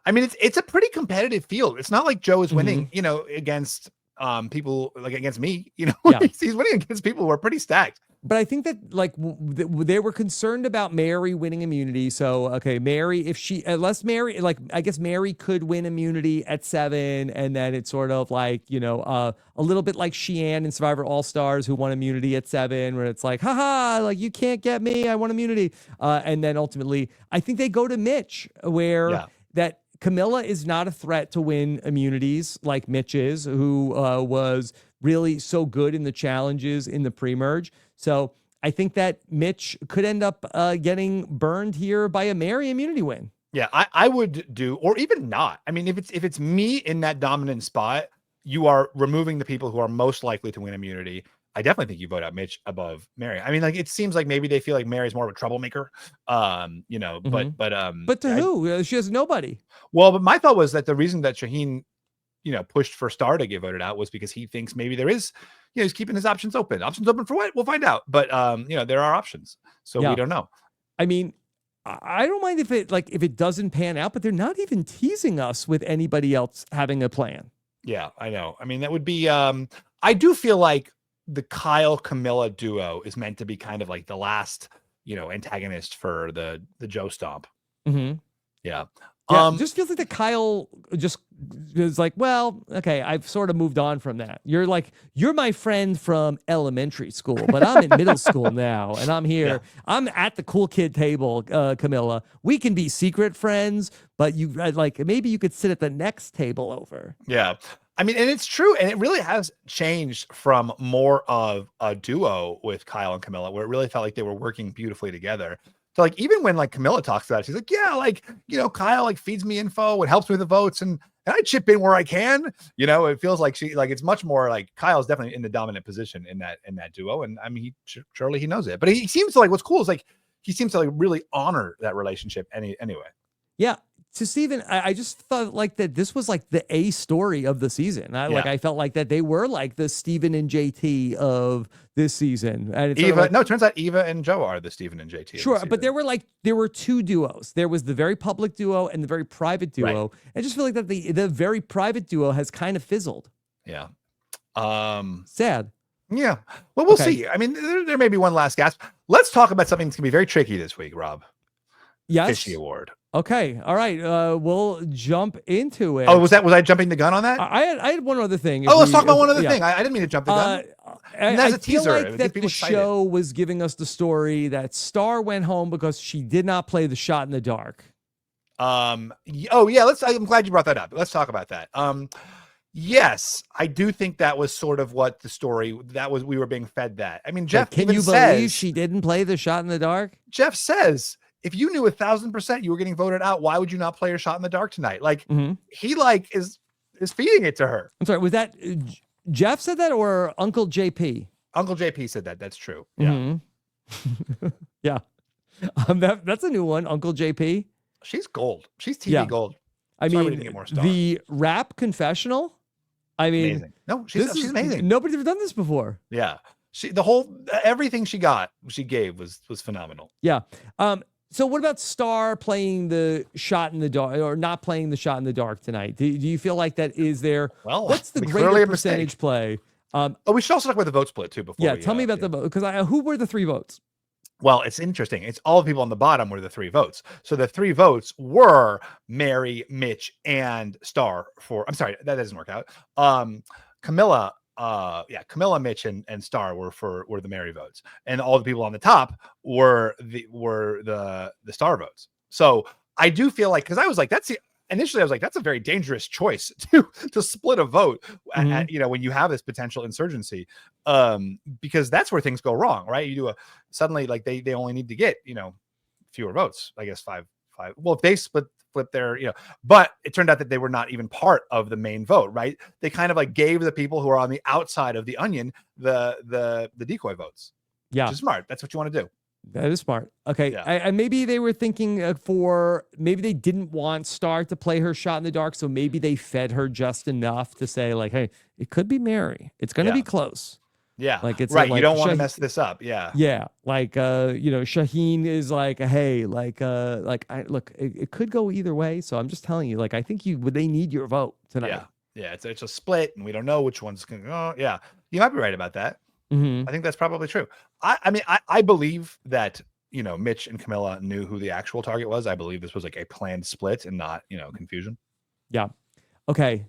I mean, it's a pretty competitive field. It's not like Joe is winning, against people like against me. He's winning against people who are pretty stacked. But I think that like they were concerned about Mary winning immunity. So, okay, Mary, unless Mary, like, I guess Mary could win immunity at 7. And then it's sort of like, a little bit like Sheehan in Survivor All-Stars who won immunity at 7, where it's like, haha, like you can't get me. I won immunity. And then ultimately, I think they go to Mitch where that Kamilla is not a threat to win immunities like Mitch is, who was really so good in the challenges in the pre-merge. So I think that Mitch could end up getting burned here by a Mary immunity win. Yeah, I would do, or even not. I mean, if it's me in that dominant spot, you are removing the people who are most likely to win immunity. I definitely think you vote out Mitch above Mary. I mean, like, it seems like maybe they feel like Mary's more of a troublemaker. But to who? She has nobody. Well, but my thought was that the reason that Shaheen, pushed for Star to get voted out was because he thinks maybe there is, he's keeping his options open. Options open for what? We'll find out. But there are options, so we don't know. I mean, I don't mind if it doesn't pan out, but they're not even teasing us with anybody else having a plan. Yeah, I know. I mean, that would be. I do feel like the Kyle Kamilla duo is meant to be kind of like the last, antagonist for the Joe Stomp. Mm-hmm. Yeah. Yeah, just feels like the Kyle just is like, well, okay, I've sort of moved on from that. You're my friend from elementary school, but I'm in middle school now, and I'm here. Yeah. I'm at the cool kid table, Kamilla. We can be secret friends, but maybe you could sit at the next table over. Yeah. I mean, and it's true, and it really has changed from more of a duo with Kyle and Kamilla, where it really felt like they were working beautifully together. So like, even when like Kamilla talks about it, she's like, yeah, like, Kyle like feeds me info and helps me with the votes, and I chip in where I can. It feels like it's much more like Kyle's definitely in the dominant position in that duo. And I mean, surely he knows it, but he seems to like, what's cool is like, he seems to like really honor that relationship anyway. Yeah. To Steven, I just thought like that this was like the A story of the season. I felt like that they were like the Steven and JT of this season. And it's Eva, it turns out Eva and Joe are the Steven and JT. Sure, but there were 2 duos. There was the very public duo and the very private duo. Right. I just feel like that the very private duo has kind of fizzled. Yeah. Sad. Yeah. Well, we'll see. I mean, there may be one last gasp. Let's talk about something that's gonna be very tricky this week, Rob. Yes. Fishy Award. Okay. All right. We'll jump into it. Oh, was I jumping the gun on that? I had one other thing. Let's talk about one other thing. I didn't mean to jump the gun. And that's a teaser. Feel like that the show was giving us the story that Star went home because she did not play the shot in the dark. Oh yeah. I'm glad you brought that up. Let's talk about that. Yes, I do think that was sort of what the story we were being fed that. I mean, Jeff, can you believe she didn't play the shot in the dark? Jeff says, if you knew 1,000% you were getting voted out, why would you not play your shot in the dark tonight? Like, he like is is feeding it to her. I'm sorry, was that Jeff said that or Uncle JP? Uncle JP said that. That's true. Yeah. Yeah. That's a new one, Uncle JP. She's gold. She's TV gold. I Sorry we mean, didn't get more stars. the RHAP confessional. I mean, amazing. No, she's amazing. Nobody's ever done this before. Yeah. Everything she gave was phenomenal. Yeah. So what about Star playing the shot in the dark or not playing the shot in the dark tonight? Do you feel like that is there? Well, what's the greater percentage play? We should also talk about the vote split too. Before tell me about the vote, because who were the 3 votes? Well, it's interesting. It's all the people on the bottom were the 3 votes. So the 3 votes were Mary, Mitch, and Star I'm sorry, that doesn't work out. Kamilla, Kamilla, Mitch, and Star were the Mary votes. And all the people on the top were the Star votes. So I do feel like, because I was like, initially I was like, that's a very dangerous choice to split a vote when you have this potential insurgency, because that's where things go wrong, right? You do suddenly like they only need to get, fewer votes, I guess 5. Well, if they flip their, but it turned out that they were not even part of the main vote, right? They kind of like gave the people who are on the outside of the onion, the decoy votes. Yeah. Which is smart. That's what you want to do. That is smart. Okay. Yeah. And maybe they were thinking maybe they didn't want Star to play her shot in the dark. So maybe they fed her just enough to say like, hey, it could be Mary. It's going to be close. Yeah. Like it's right. You don't want to mess this up. Yeah. Yeah. Like, Shaheen is like, hey, it could go either way. So I'm just telling you, like, I think they need your vote tonight. Yeah. Yeah. It's a split and we don't know which one's going to go. Yeah. You might be right about that. Mm-hmm. I think that's probably true. I believe that, Mitch and Kamilla knew who the actual target was. I believe this was like a planned split and not, confusion. Yeah. Okay.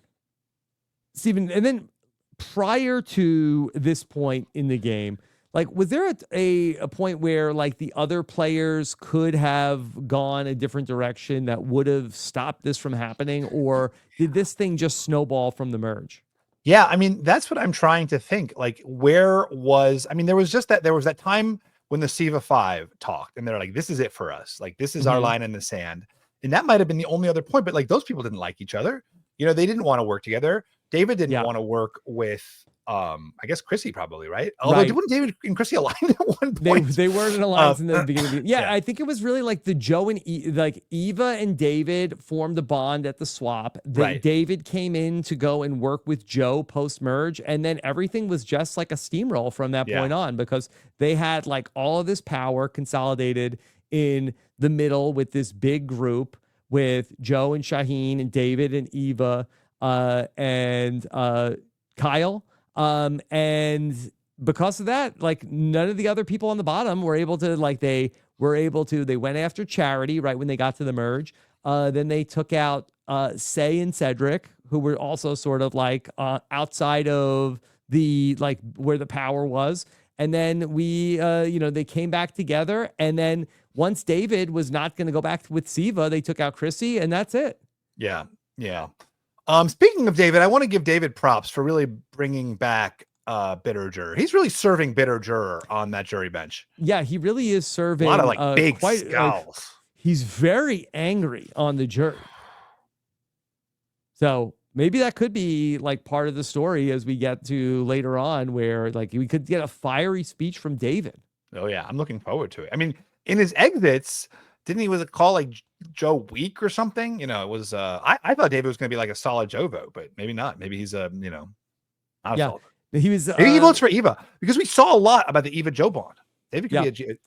Stephen, and then prior to this point in the game, like, was there a point where like the other players could have gone a different direction that would have stopped this from happening? Or did this thing just snowball from the merge? Yeah, I mean, that's what I'm trying to think. Like, there was that time when the Siva 5 talked and they're like, this is it for us. Like, this is our line in the sand. And that might have been the only other point, but like those people didn't like each other. They didn't want to work together. David didn't want to work with, I guess Chrissy probably, right? Although wouldn't David and Chrissy align at one point? They weren't in alliance in the beginning. Yeah, I think it was really like the Joe and Eva and David formed a bond at the swap. David came in to go and work with Joe post merge, and then everything was just like a steamroll from that point on, because they had like all of this power consolidated in the middle with this big group with Joe and Shaheen and David and Eva and Kyle. And because of that, like none of the other people on the bottom were able to, they went after Charity right when they got to the merge. Then they took out Say and Cedric, who were also sort of like outside of the, like where the power was. And then they came back together. And then once David was not going to go back with Siva, they took out Chrissy, and that's it. Yeah. Yeah. Speaking of David, I want to give David props for really bringing back bitter juror. He's really serving bitter juror on that jury bench. Yeah, he really is serving a lot of like big scowls. He's very angry on the jury. So maybe that could be like part of the story as we get to later on, where like we could get a fiery speech from David. Oh yeah, I'm looking forward to it. I mean, in his exits, didn't he call like Joe weak or something? It was I thought David was going to be like a solid Joe vote, but maybe not. Maybe he's not a solid. He was maybe he votes for Eva, because we saw a lot about the Eva Joe bond. David could be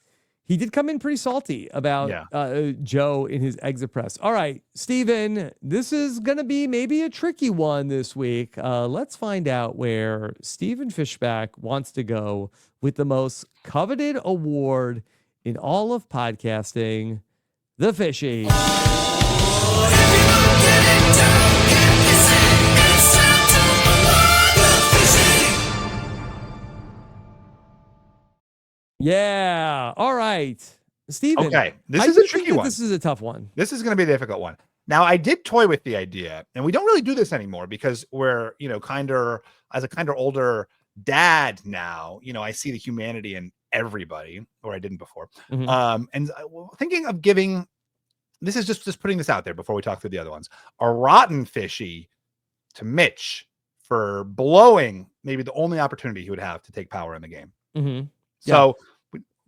he did come in pretty salty about Joe in his exit press. All right, Steven, this is going to be maybe a tricky one this week. Let's find out where Steven Fishbach wants to go with the most coveted award in all of podcasting, the Fishy. Yeah. All right. Steven. Okay. This is a tricky one. This is a tough one. This is going to be a difficult one. Now, I did toy with the idea, and we don't really do this anymore because we're, as a older dad now, I see the humanity in everybody, or I didn't before. And thinking of giving, this is just putting this out there before we talk through the other ones, a rotten Fishy to Mitch for blowing maybe the only opportunity he would have to take power in the game. Mm-hmm. So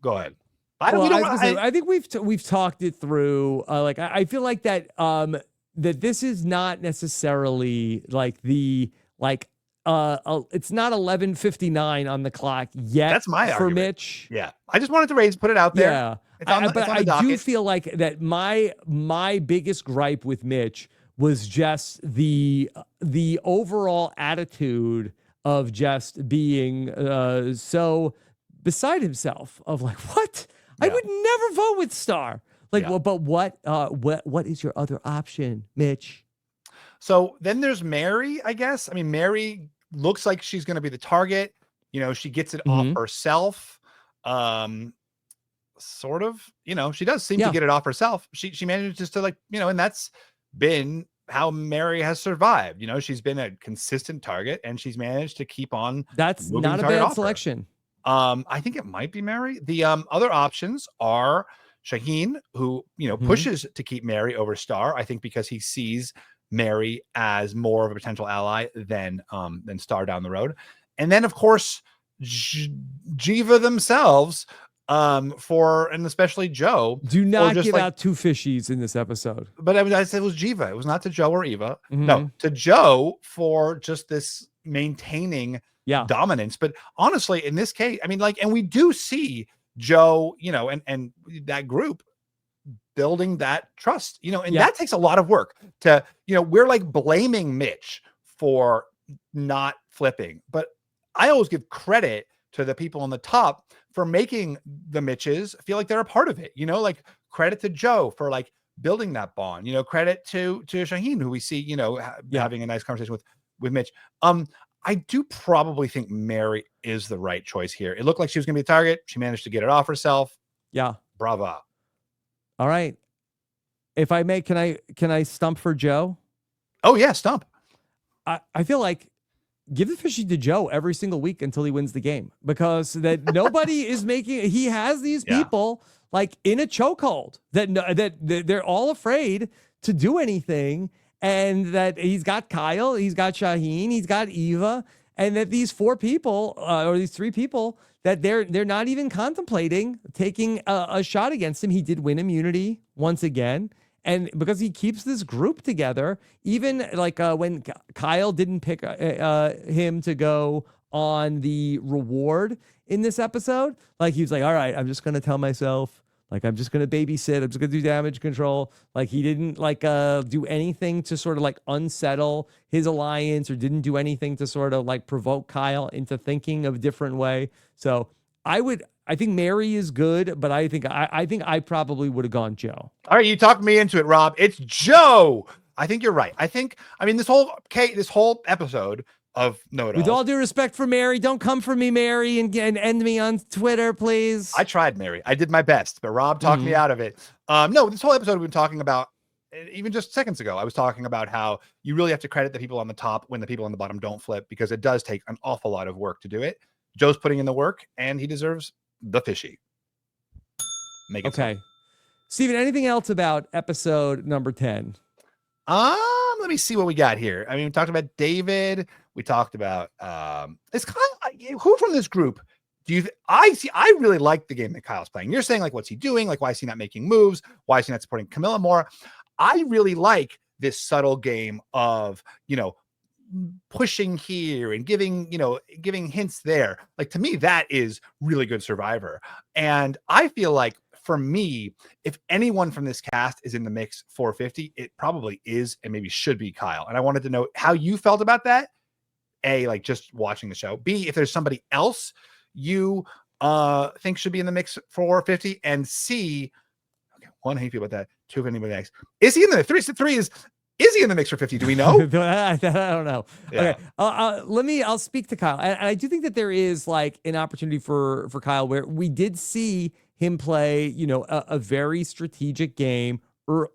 go ahead. I think we've talked it through. I feel like that that this is not necessarily like the it's not 11:59 on the clock yet. That's my for argument. Mitch. Yeah, I just wanted to put it out there. Yeah, but I do feel like that my biggest gripe with Mitch was just the overall attitude of just being so beside himself of like, what? I would never vote with Star. Well, but what is your other option, Mitch? So then there's Mary, I guess. I mean, Mary looks like she's going to be the target. She gets it off herself. Sort of, she does seem to get it off herself. She manages to and that's been how Mary has survived. She's been a consistent target and she's managed to keep on. That's not a bad selection. I think it might be Mary. The other options are Shaheen, who pushes to keep Mary over Star. I think because he sees Mary as more of a potential ally than Star down the road. And then of course Jiva themselves, and especially Joe. Do not give out two fishies in this episode. But I said it was Jiva. It was not to Joe or Eva. No, to Joe for just this maintaining dominance. But honestly, in this case, I mean, and we do see Joe, and that group building that trust, and that takes a lot of work to, we're blaming Mitch for not flipping, but I always give credit to the people on the top for making the Mitches feel like they're a part of it, credit to Joe for building that bond, credit to Shaheen, who we see, having a nice conversation with Mitch. I do probably think Mary is the right choice here. It looked like she was going to be a target. She managed to get it off herself. Yeah. Brava. All right. If I may, can I stump for Joe? Oh yeah, stump. I feel like give the fishy to Joe every single week until he wins the game, because that nobody is making. He has these people in a chokehold that they're all afraid to do anything, and that he's got Kyle, he's got Shaheen, he's got Eva, and that these four people or these three people that they're not even contemplating taking a shot against him. He did win immunity once again. And because he keeps this group together, even when Kyle didn't pick him to go on the reward in this episode, he was like, all right, I'm just going to tell myself, I'm just going to babysit. I'm just going to do damage control. He didn't do anything to sort of unsettle his alliance, or didn't do anything to sort of provoke Kyle into thinking of a different way. So I think Mary is good, but I think I probably would have gone Joe. All right, you talked me into it, Rob. It's Joe. I think you're right. This whole episode of Know-It-Alls. With all due respect for Mary, don't come for me, Mary, and end me on Twitter, please. I tried, Mary. I did my best, but Rob talked me out of it. No, this whole episode we've been talking about, even just seconds ago, I was talking about how you really have to credit the people on the top when the people on the bottom don't flip, because it does take an awful lot of work to do it. Joe's putting in the work, and he deserves the fishy. Make it okay. Steven, anything else about episode number 10? Let me see what we got here. I mean, we talked about David. We talked about it's Kyle. Who from this group do you I really like the game that Kyle's playing. You're saying what's he doing? Why is he not making moves? Why is he not supporting Kamilla more? I really like this subtle game of, pushing here and giving hints there. To me, that is really good Survivor. And I feel like, for me, if anyone from this cast is in the mix for 50, it probably is, and maybe should be, Kyle. And I wanted to know how you felt about that. A, just watching the show. B, if there's somebody else you think should be in the mix for 50. And C, okay, one, how you feel about that? Two, if anybody else. Is he in the three is he in the mix for 50? Do we know? I don't know. Yeah. Okay. I'll speak to Kyle. And I do think that there is an opportunity for Kyle, where we did see him play, a very strategic game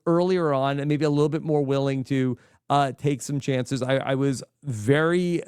earlier on, and maybe a little bit more willing to take some chances. I very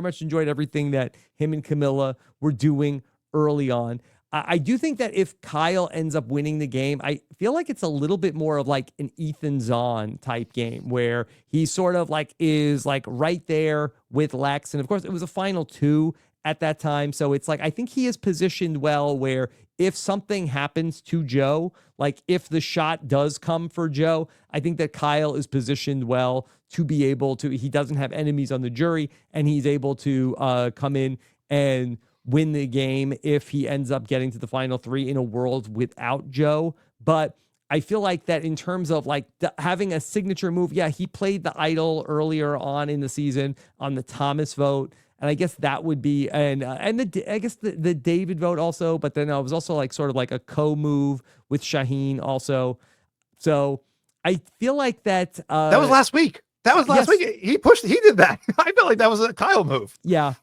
much enjoyed everything that him and Kamilla were doing early on. I do think that if Kyle ends up winning the game, I feel like it's a little bit more of like an Ethan Zahn type game where he sort of like is like right there with Lex. And of course, it was a final 2 at that time. So it's like, I think he is positioned well where if something happens to Joe, like if the shot does come for Joe, I think that Kyle is positioned well to be able to, he doesn't have enemies on the jury and he's able to come in and win the game if he ends up getting to the final 3 in a world without Joe. But I feel like that in terms of like having a signature move, yeah, he played the idol earlier on in the season on the Thomas vote. And I guess that would be, I guess the David vote also, but then I was also like sort of like a co-move with Shaheen also. So I feel like that. That was last week. That was last week. He did that. I feel like that was a Kyle move. Yeah.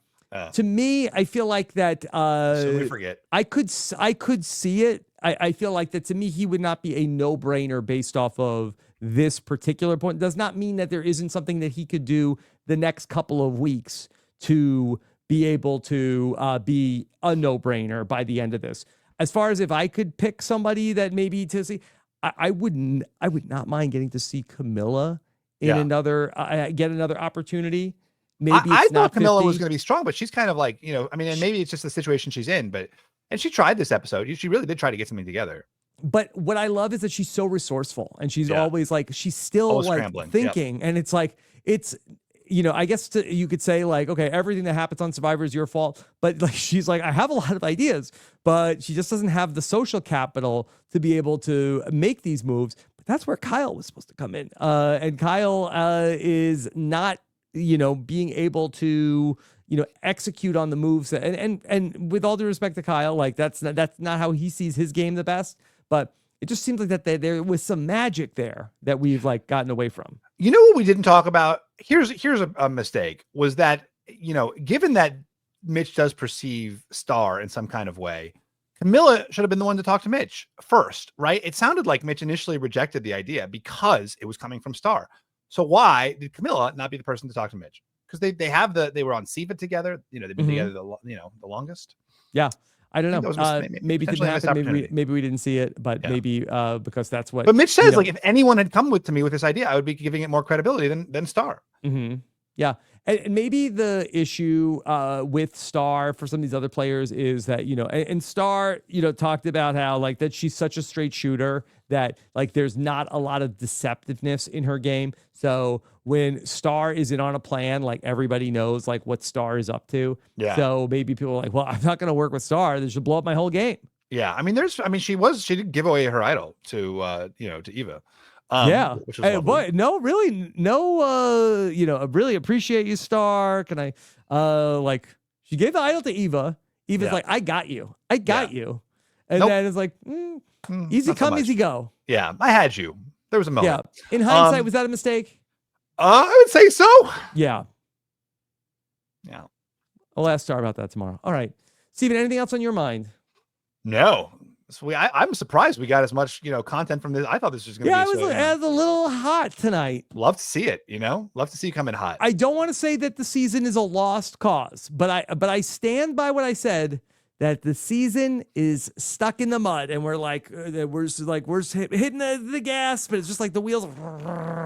To me, I feel like that. So we forget. I could see it. I feel like that to me, he would not be a no-brainer based off of this particular point. Does not mean that there isn't something that he could do the next couple of weeks to be able to be a no-brainer by the end of this. As far as if I could pick somebody that maybe to see, I would not mind getting to see Kamilla in get another opportunity. Maybe I thought Kamilla 50. was going to be strong, but she's kind of like, I mean, and maybe it's just the situation she's in, and she tried this episode. She really did try to get something together. But what I love is that she's so resourceful and she's always like, she's still always like thinking. And it's like, I guess you could say like, okay, everything that happens on Survivor is your fault. But like, she's like, I have a lot of ideas, but she just doesn't have the social capital to be able to make these moves. But that's where Kyle was supposed to come in. And Kyle is not, being able to, execute on the moves. And with all due respect to Kyle, like that's not how he sees his game the best. But it just seems like that there was some magic there that we've like gotten away from. You know what we didn't talk about? Here's a mistake was that, given that Mitch does perceive Star in some kind of way, Kamilla should have been the one to talk to Mitch first, right? It sounded like Mitch initially rejected the idea because it was coming from Star. So why did Kamilla not be the person to talk to Mitch? Because they were on Siva together. They've been together the longest. Yeah. I don't know. Maybe it didn't happen. Maybe we didn't see it, but maybe because that's what. But Mitch says, like, if anyone had come to me with this idea, I would be giving it more credibility than Star. Mm-hmm. Yeah, and maybe the issue with Star for some of these other players is that and Star talked about how like that she's such a straight shooter that like there's not a lot of deceptiveness in her game. So when Star is in on a plan, like everybody knows like what Star is up to. Yeah. So maybe people are like, well, I'm not going to work with Star. This should blow up my whole game. Yeah. I mean, she did give away her idol to Eva. Which was but no, really, no, I really appreciate you, Star. Can I, she gave the idol to Eva. Eva's like, I got you. You. And then it's like, easy come, easy go. Yeah. I had you. There was a moment. Yeah. In hindsight, was that a mistake? I would say so. Yeah. Yeah. I'll ask Star about that tomorrow. All right. Steven, anything else on your mind? No. So I'm surprised we got as much, content from this. I thought this was going to be. Yeah, it was a little hot tonight. Love to see it, Love to see you come in hot. I don't want to say that the season is a lost cause, but I stand by what I said, that the season is stuck in the mud and we're hitting the gas, but it's just like the wheels.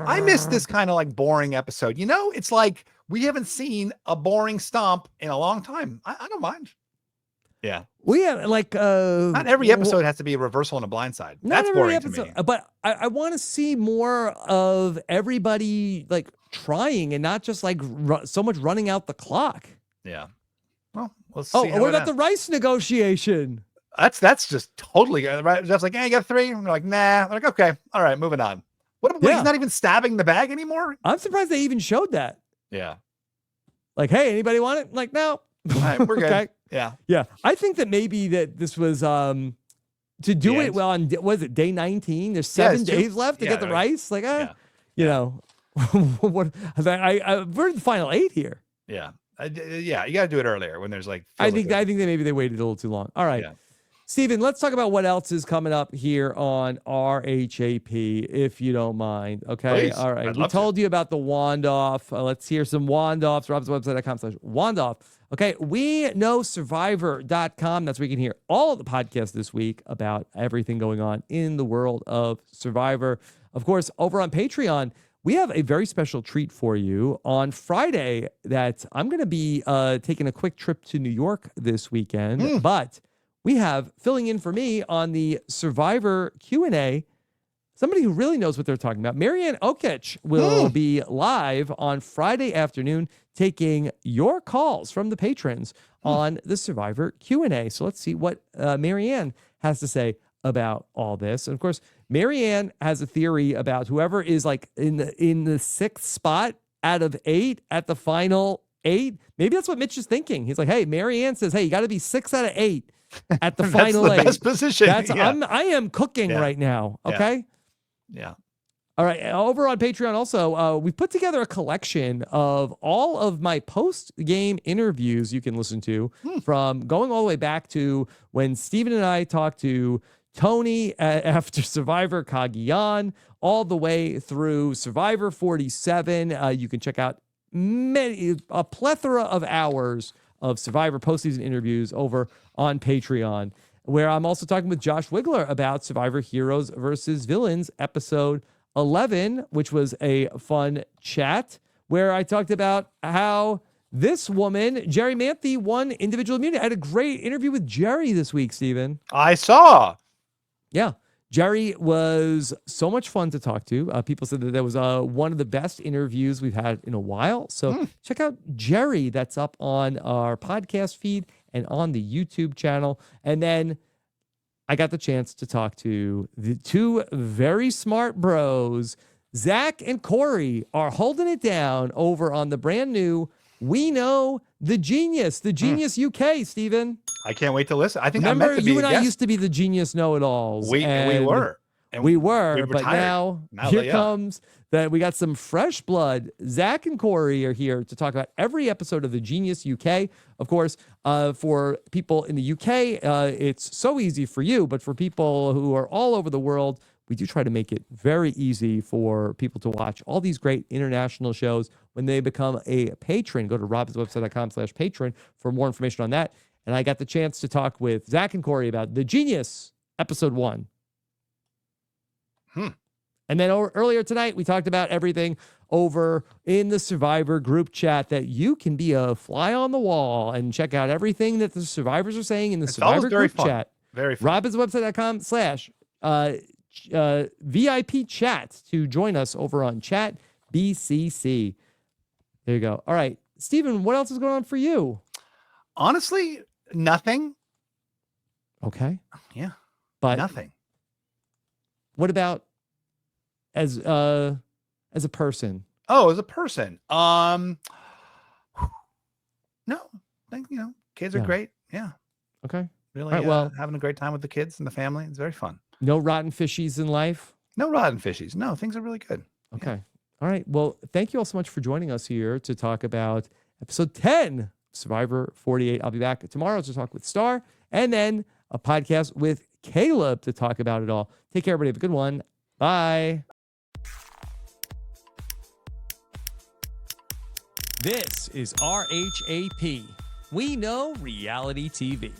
I miss this kind of like boring episode. It's like we haven't seen a boring stomp in a long time. I don't mind. Yeah. We have like not every episode has to be a reversal and a blindside. That's boring to me. But I want to see more of everybody like trying and not just like so much running out the clock. Yeah. Well, let's see. What about the rice negotiation? That's just totally right. Jeff's like, hey, you got 3. And we're like, nah. We're like, okay, all right, moving on. What? He's not even stabbing the bag anymore. I'm surprised they even showed that. Yeah. Like, hey, anybody want it? Like, no. All right, we're good. Okay. Yeah. I think that maybe that this was to do it well on, was it day 19? There's 7 days left to get the rice. Like, what? We're in the final 8 here. Yeah. You got to do it earlier when there's like. I think that maybe they waited a little too long. All right. Steven, let's talk about what else is coming up here on RHAP, if you don't mind. Okay. Please. All right. I'd We love told you about the wand off. Let's hear some wand offs. RobsWebsite.com/wand off. Okay. We know survivor.com. That's where you can hear all of the podcasts this week about everything going on in the world of Survivor. Of course, over on Patreon, we have a very special treat for you on Friday that I'm going to be taking a quick trip to New York this weekend, but we have filling in for me on the Survivor Q&A, somebody who really knows what they're talking about. Marianne Okich will be live on Friday afternoon taking your calls from the patrons on the Survivor Q&A. So let's see what Marianne has to say about all this. And of course, Marianne has a theory about whoever is like in the 6th spot out of 8 at the final 8. Maybe that's what Mitch is thinking. He's like, hey, Marianne says, hey, you got to be 6 out of 8 at the final 8. Best position. I am cooking right now. Okay. Yeah. All right. Over on Patreon also, we put together a collection of all of my post-game interviews you can listen to from going all the way back to when Steven and I talked to Tony after Survivor Cagayan, all the way through Survivor 47. You can check out a plethora of hours of Survivor postseason interviews over on Patreon, where I'm also talking with Josh Wigler about Survivor Heroes versus Villains, episode 11, which was a fun chat, where I talked about how this woman, Jerry Manthe, won individual immunity. I had a great interview with Jerry this week, Steven. I saw. Yeah. Jerry was so much fun to talk to. People said that was one of the best interviews we've had in a while. So check out Jerry. That's up on our podcast feed and on the YouTube channel. And then I got the chance to talk to the two very smart bros. Zach and Corey are holding it down over on the brand new We Know the Genius UK, Steven. I can't wait to listen. I think Remember, I meant to be you and I guest. used to be the Genius Know-It-Alls. We were. And we were, but retired. now here comes that we got some fresh blood. Zach and Corey are here to talk about every episode of the Genius UK. Of course, for people in the UK, it's so easy for you, but for people who are all over the world, we do try to make it very easy for people to watch all these great international shows when they become a patron. Go to robswebsite.com/patron for more information on that. And I got the chance to talk with Zach and Corey about The Genius, episode 1. And then earlier tonight, we talked about everything over in the Survivor group chat that you can be a fly on the wall and check out everything that the survivors are saying in the Survivor group chat. Very fun. RobbinsWebsite.com/VIP chat to join us over on Chat BCC. There you go. All right, Steven, what else is going on for you? Honestly, nothing. Okay. Yeah. But nothing. What about as a person? Oh, as a person. No, think kids are great. Yeah. Okay. Really, right, well, having a great time with the kids and the family. It's very fun. No rotten fishies in life? No rotten fishies. No, things are really good. Okay. Yeah. All right. Well, thank you all so much for joining us here to talk about episode 10, Survivor 48. I'll be back tomorrow to talk with Star and then a podcast with Caleb to talk about it all. Take care, everybody. Have a good one. Bye. This is RHAP. We know reality TV.